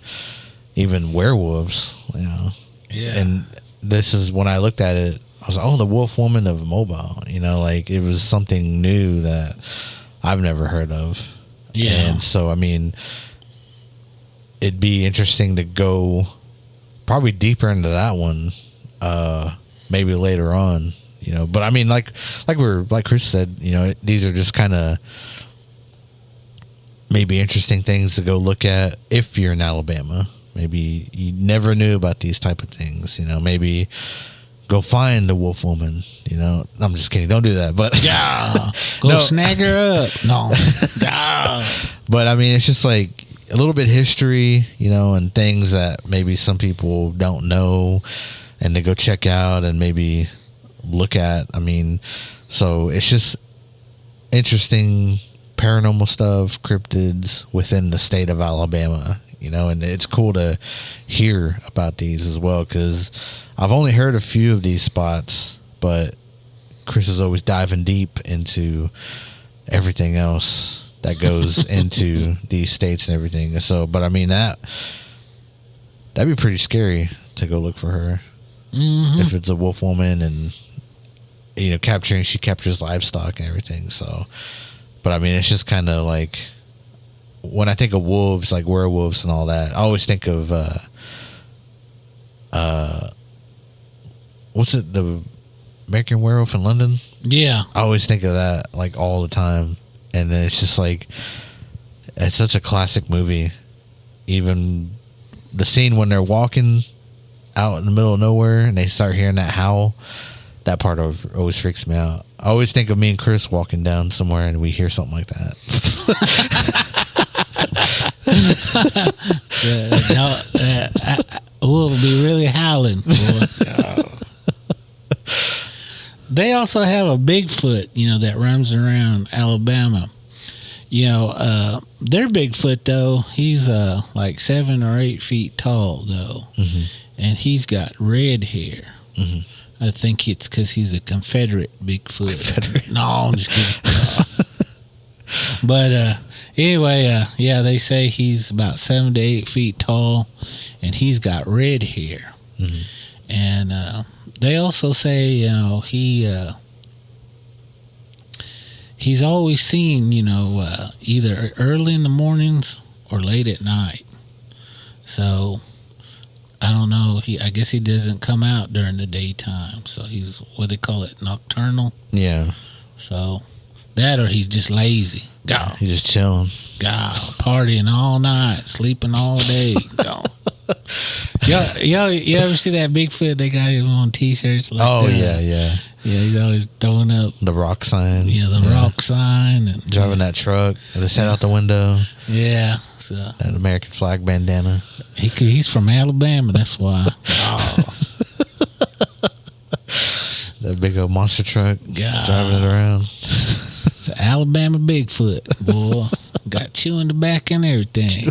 even werewolves, you know. Yeah. And this is when I looked at it, I was like, oh, the Wolf Woman of Mobile, you know, like it was something new that I've never heard of. Yeah. And so, I mean, it'd be interesting to go probably deeper into that one, maybe later on. You know, but I mean, like Chris said, you know, these are just kind of maybe interesting things to go look at if you're in Alabama. Maybe you never knew about these type of things. You know, maybe go find the Wolf Woman. You know, I'm just kidding. Don't do that. But yeah, go snag her up. No, but I mean, it's just like a little bit history, you know, and things that maybe some people don't know, and to go check out and maybe look at. I mean, so it's just interesting paranormal stuff, cryptids within the state of Alabama, you know, and it's cool to hear about these as well, because I've only heard a few of these spots, but Chris is always diving deep into everything else that goes into these states and everything. So, but I mean, that'd be pretty scary to go look for her. If it's a wolf woman, and you know, she captures livestock and everything. So, but I mean, it's just kind of like, when I think of wolves, like werewolves and all that, I always think of what's it, the American Werewolf in London? Yeah, I always think of that like all the time. And then it's just like, it's such a classic movie. Even the scene when they're walking out in the middle of nowhere and they start hearing that howl, that part always freaks me out. I always think of me and Chris walking down somewhere and we hear something like that. We'll be really howling. They also have a Bigfoot, you know, that roams around Alabama. You know, their Bigfoot, though, he's like 7 or 8 feet tall, though. And he's got red hair. I think it's because he's a Confederate Bigfoot. No, I'm just kidding. But anyway, yeah, they say he's about 7 to 8 feet tall, and he's got red hair. And they also say, you know, he's always seen, you know, either early in the mornings or late at night. So I don't know. I guess he doesn't come out during the daytime. So he's, what they call it, nocturnal. Yeah. So that, or he's just lazy. God. He's just chilling. God, partying all night, sleeping all day. God. You ever see that Bigfoot? They got him on T-shirts like that. Yeah. Yeah, he's always throwing up the rock sign. Yeah, the rock sign. And driving that truck with his head out the window. Yeah. So that American flag bandana. He's from Alabama, that's why. That big old monster truck. Driving it around. It's an Alabama Bigfoot, boy. Got chewing tobacco and everything.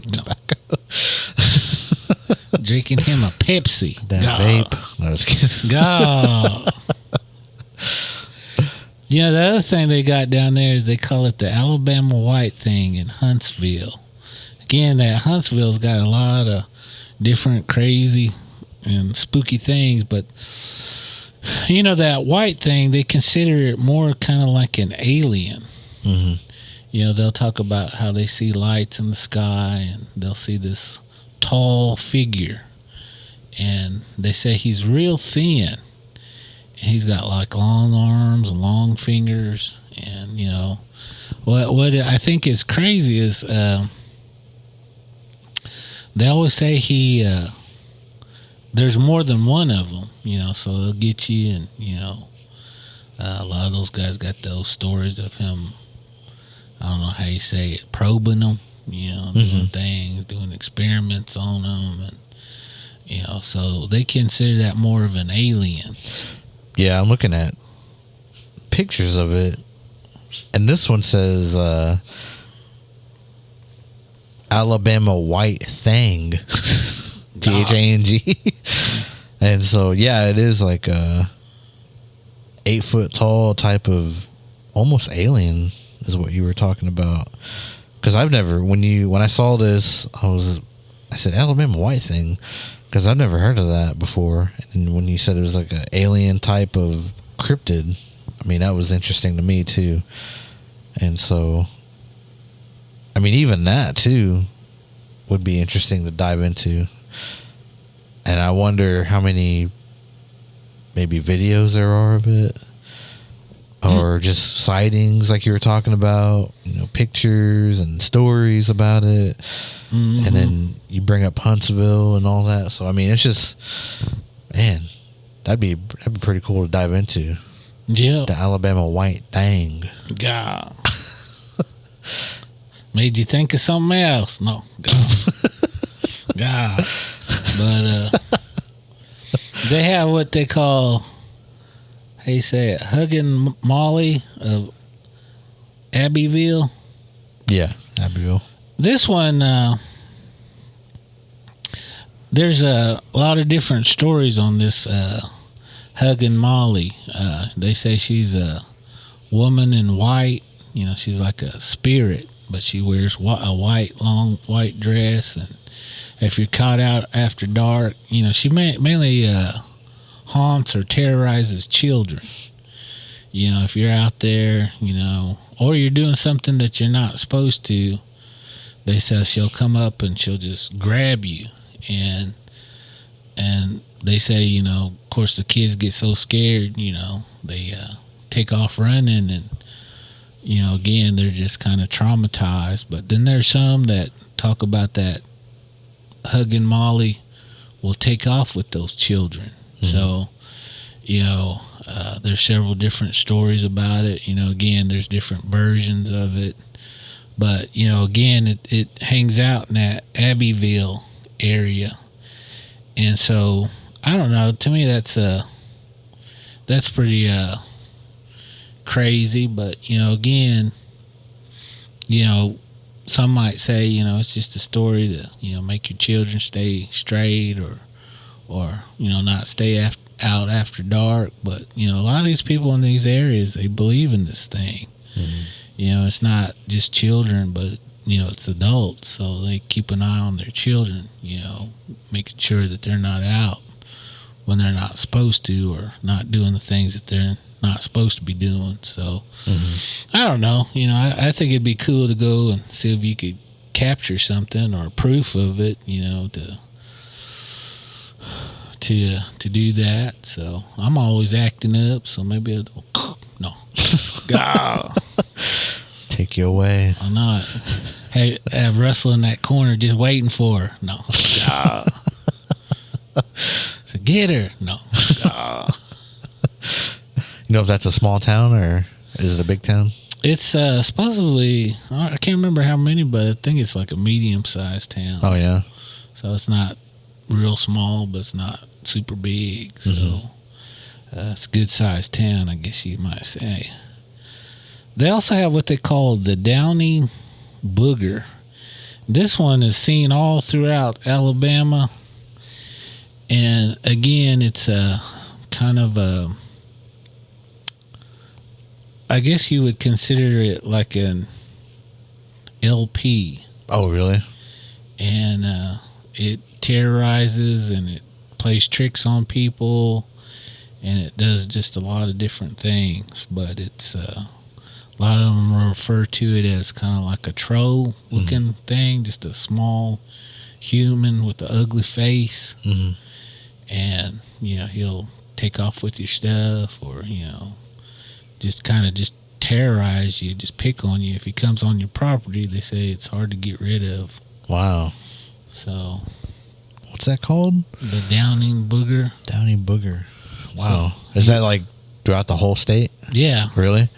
Drinking him a Pepsi. That vape. No, I was kidding. God. You know, the other thing they got down there is they call it the Alabama White Thing in Huntsville. Again, that Huntsville's got a lot of different crazy and spooky things, but you know, that white thing, they consider it more kind of like an alien. You know, they'll talk about how they see lights in the sky, and they'll see this tall figure, and they say he's real thin, He's got like long arms and long fingers, and what I think is crazy is they always say there's more than one of them, so they'll get you, and a lot of those guys got those stories of him. I don't know how you say it, probing them, doing things, doing experiments on them, and so they consider that more of an alien. Yeah, I'm looking at pictures of it, and this one says Alabama white thing, Thang, and so yeah, it is like a 8 foot tall type of almost alien is what you were talking about. Because I've never, when I saw this, I said Alabama white thing, because I've never heard of that before. And when you said it was like an alien type of cryptid, I mean, that was interesting to me too. And so, I mean, even that too would be interesting to dive into. And I wonder how many maybe videos there are of it, or just sightings like you were talking about, pictures and stories about it. And then you bring up Huntsville and all that. So I mean, it's just, man, that'd be pretty cool to dive into. Yeah, the Alabama white thing. God, made you think of something else? No, God, but they have what they call, how you say it, Huggin' Molly of Abbeville. Yeah, Abbeville. This one, there's a lot of different stories on this Huggin' Molly. They say she's a woman in white. She's like a spirit, but she wears a long white dress. And if you're caught out after dark, she mainly haunts or terrorizes children. If you're out there, or you're doing something that you're not supposed to, they say she'll come up and she'll just grab you. And they say, of course, the kids get so scared, they take off running, and, again, they're just kind of traumatized. But then there's some that talk about that Huggin' Molly will take off with those children. So, there's several different stories about it. Again, there's different versions of it. But, again, it hangs out in that Abbeville area. And so, I don't know. To me, that's pretty crazy. But, again, some might say, it's just a story to, make your children stay straight or not stay out after dark. But, a lot of these people in these areas, they believe in this thing. It's not just children, but, it's adults. So they keep an eye on their children, making sure that they're not out when they're not supposed to, or not doing the things that they're not supposed to be doing. So I don't know. I think it'd be cool to go and see if you could capture something or proof of it, to do that. So I'm always acting up, so maybe I'll no. God. Take you away. I'm not. Hey, have Russell in that corner just waiting for her. No. God. So get her. No. God. If that's a small town or is it a big town? It's supposedly, I can't remember how many, but I think it's like a medium-sized town. Oh, yeah. So it's not real small, but it's not super big. So it's a good-sized town, I guess you might say. They also have what they call the Downey Booger. This one is seen all throughout Alabama. And again, it's a kind of a, I guess you would consider it like an LP. Oh, really? And it terrorizes and it plays tricks on people, and it does just a lot of different things. But it's a lot of them refer to it as kind of like a troll looking thing, just a small human with an ugly face. And he'll take off with your stuff, or just kind of just terrorize you, just pick on you. If he comes on your property, they say it's hard to get rid of. Wow. So, what's that called? The Downey Booger. Downey Booger. Wow. So, is that like throughout the whole state? Yeah. Really?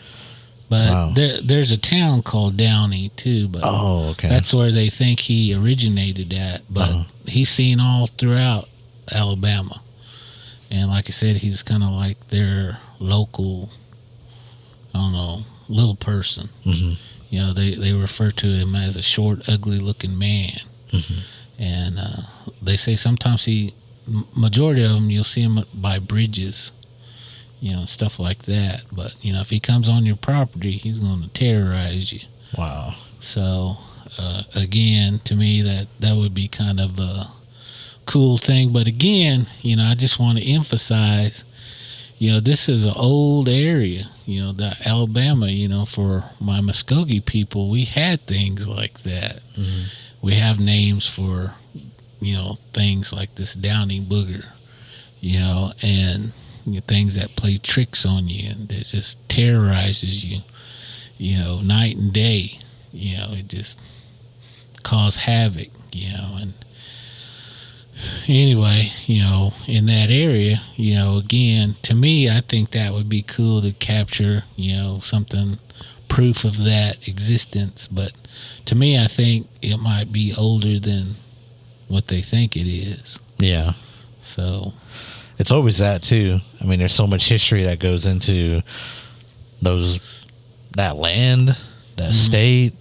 But wow. there's a town called Downey too. But okay. That's where they think he originated at. But he's seen all throughout Alabama, and like I said, he's kind of like their local, I don't know, little person. Mm-hmm. They refer to him as a short, ugly-looking man. Mm-hmm. And they say sometimes majority of them, you'll see him by bridges, stuff like that. But, if he comes on your property, he's going to terrorize you. Wow. So, again, to me, that would be kind of a cool thing. But again, I just want to emphasize, this is an old area, the Alabama, for my Muskogee people, we had things like that. Mm-hmm. We have names for, things like this Downey Booger, and things that play tricks on you and that just terrorizes you, night and day. It just cause havoc, and anyway, in that area, again, to me, I think that would be cool to capture, something, proof of that existence. But to me, I think it might be older than what they think it is. Yeah. So it's always that too. I mean, there's so much history that goes into that land, that state,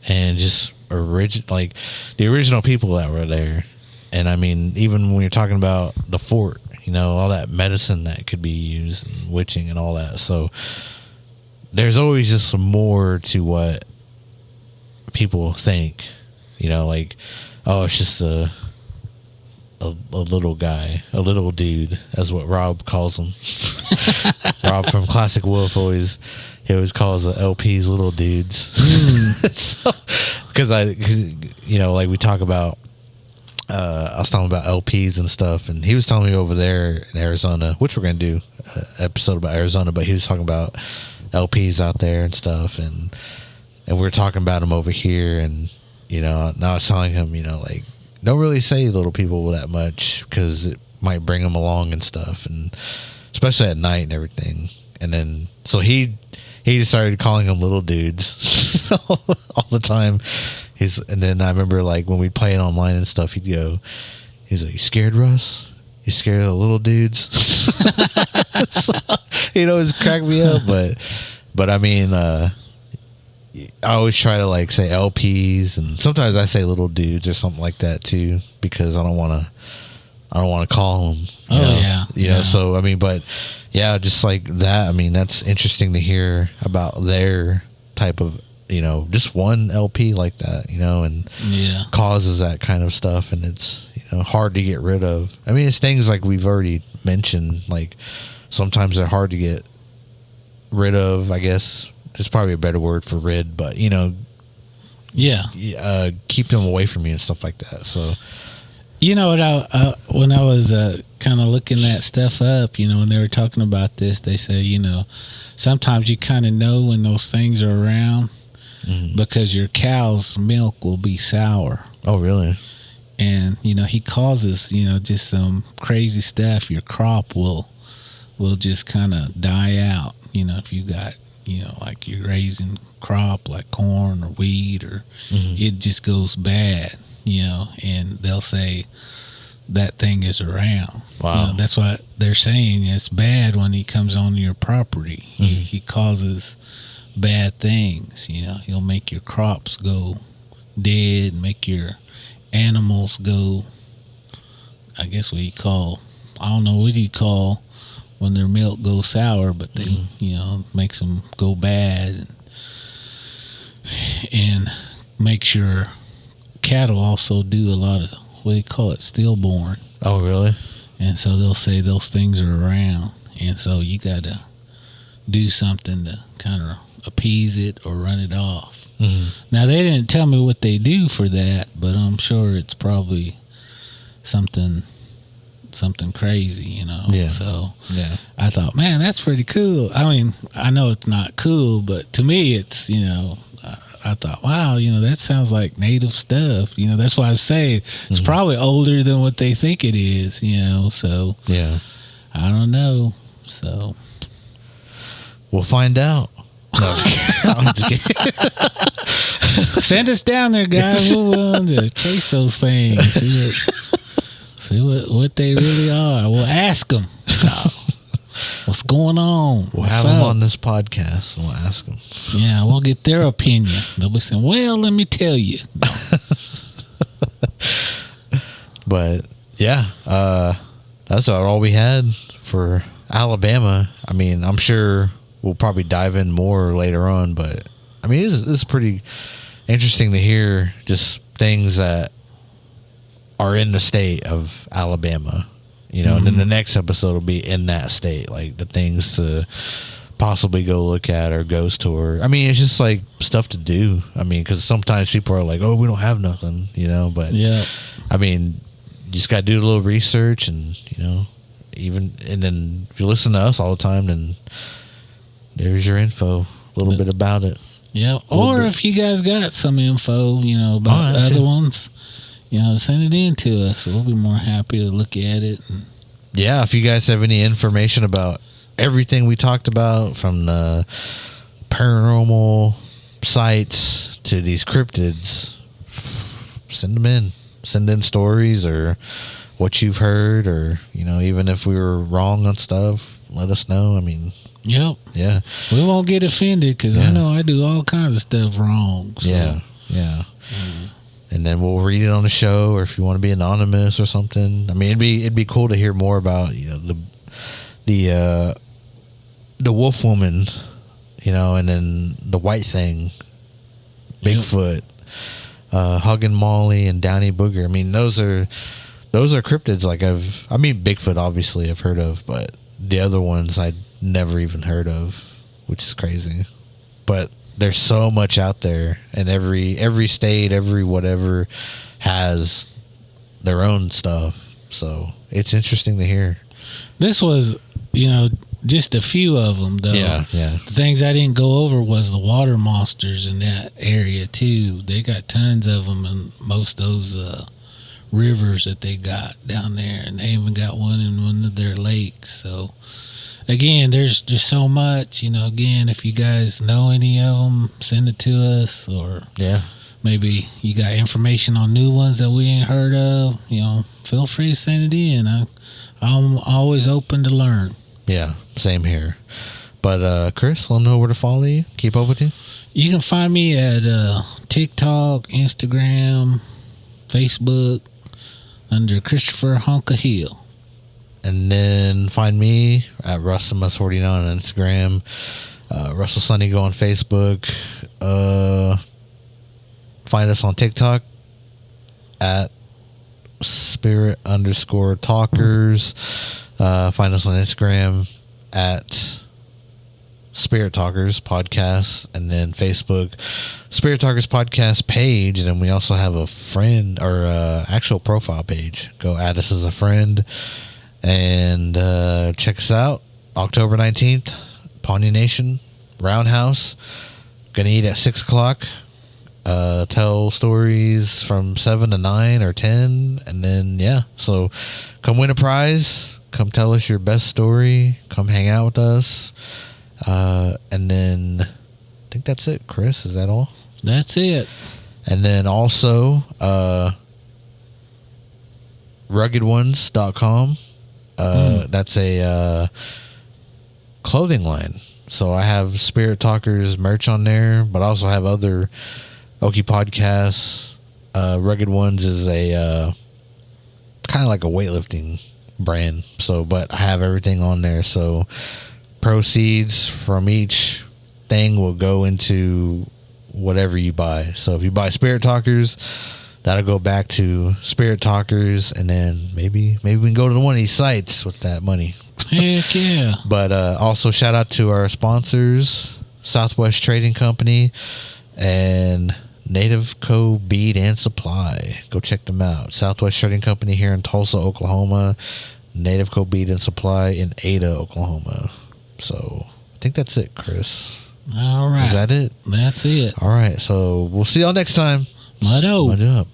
and just like the original people that were there. And I mean, even when you're talking about the fort, all that medicine that could be used and witching and all that. So there's always just some more to what people think, like, oh, it's just a little guy, a little dude. That's what Rob calls him. Rob from Classic Wolf he always calls the LPs little dudes. Because like we talk about, I was talking about LPs and stuff, and he was telling me over there in Arizona, which we're going to do an episode about Arizona, but he was talking about LPs out there and stuff, and we're talking about them over here, and now I was telling him, like, don't really say little people that much because it might bring them along and stuff, and especially at night and everything. And then so he just started calling them little dudes all the time. And then I remember, like, when we'd play it online and stuff, he's like, you scared, Russ? You scared of the little dudes? So, he'd always crack me up, but I mean, I always try to like say LPs, and sometimes I say little dudes or something like that too, because I don't want to call them. You know. So I mean, but yeah, just like that. I mean, that's interesting to hear about their type of, just one LP like that, and causes that kind of stuff, and it's hard to get rid of. I mean, it's things like we've already mentioned. Like sometimes they're hard to get rid of, I guess. There's probably a better word for rid, but keep them away from you and stuff like that. So, what when I was kind of looking that stuff up, when they were talking about this, they say, sometimes you kind of know when those things are around because your cow's milk will be sour. Oh, really? And he causes just some crazy stuff. Your crop will just kind of die out. If you got like you're raising crop like corn or wheat, or it just goes bad, and they'll say that thing is around. Wow. That's what they're saying. It's bad when he comes on your property. He causes bad things. He'll make your crops go dead, make your animals go, I guess I don't know what you call when their milk goes sour, but they, makes them go bad, and makes your cattle also do a lot of, what do you call it, stillborn. Oh, really? And so they'll say those things are around, and so you got to do something to kind of appease it or run it off. Now, they didn't tell me what they do for that, but I'm sure it's probably something something crazy, Yeah. So Yeah. I thought, man, that's pretty cool. I mean, I know it's not cool, but to me, it's, I thought, wow, that sounds like native stuff. That's why I say it's probably older than what they think it is, so Yeah. I don't know. So we'll find out. No, I'm just kidding. Send us down there, guys. We're willing to chase those things. See what they really are. We'll ask them. What's going on? We'll have them on this podcast and we'll ask them. Yeah, we'll get their opinion. They'll be saying, well, let me tell you. No. But yeah, that's all we had for Alabama. I mean, I'm sure we'll probably dive in more later on, but I mean, it's pretty interesting to hear just things that are in the state of Alabama, and then the next episode will be in that state, like the things to possibly go look at or ghost tour. I mean, it's just like stuff to do. I mean, because sometimes people are like, oh, we don't have nothing, but yeah, I mean, you just got to do a little research and, and then if you listen to us all the time, then there's your info, a little bit about it. Yeah. Or if you guys got some info, about other ones, send it in to us. We'll be more happy to look at it. Yeah. If you guys have any information about everything we talked about, from the paranormal sites to these cryptids, send them in. Send in stories or what you've heard, or, even if we were wrong on stuff, let us know. I mean, yep. Yeah. We won't get offended because I know I do all kinds of stuff wrong. So. Yeah. Yeah. And then we'll read it on the show, or if you want to be anonymous or something. I mean, it'd be cool to hear more about, the wolf woman, and then the white thing, Bigfoot, Huggin' Molly and Downey Booger. I mean, those are cryptids. Like Bigfoot obviously I've heard of, but the other ones I'd never even heard of, which is crazy. But there's so much out there, and every state, every whatever has their own stuff. So it's interesting to hear. This was, just a few of them, though. Yeah, yeah. The things I didn't go over was the water monsters in that area, too. They got tons of them in most of those rivers that they got down there, and they even got one in one of their lakes. So, again, there's just so much. Again, if you guys know any of them, send it to us, or maybe you got information on new ones that we ain't heard of. Feel free to send it in. I'm always open to learn. Yeah, same here. But Chris, let them know where to follow you. Keep up with you. You can find me at TikTok, Instagram, Facebook, under Christopher Honka Hill. And then find me at RussellMus49 on Instagram. Russell Sunny Go on Facebook. Find us on TikTok at Spirit_Talkers. Find us on Instagram at Spirit Talkers Podcast, and then Facebook Spirit Talkers Podcast page. And then we also have a friend or actual profile page. Go add us as a friend and check us out. October 19th, Pawnee Nation Roundhouse. Gonna eat at 6 o'clock. Tell stories from 7 to 9 or 10, and then so come win a prize. Come tell us your best story. Come hang out with us. And then I think that's it, Chris. Is that all? That's it. And then also ruggedOnes.com. That's a clothing line. So I have Spirit Talkers merch on there, but I also have other Okie podcasts. Rugged Ones is a kind of like a weightlifting brand. So, but I have everything on there. So proceeds from each thing will go into whatever you buy. So if you buy Spirit Talkers, that'll go back to Spirit Talkers, and then maybe we can go to one of these sites with that money. Heck yeah. But also shout out to our sponsors, Southwest Trading Company and Native Co. Bead and Supply. Go check them out. Southwest Trading Company here in Tulsa, Oklahoma. native cobetan supply in Ada, Oklahoma. So I think that's it, Chris. All right. Is that it? That's it. All right. So we'll see y'all next time. Mud up.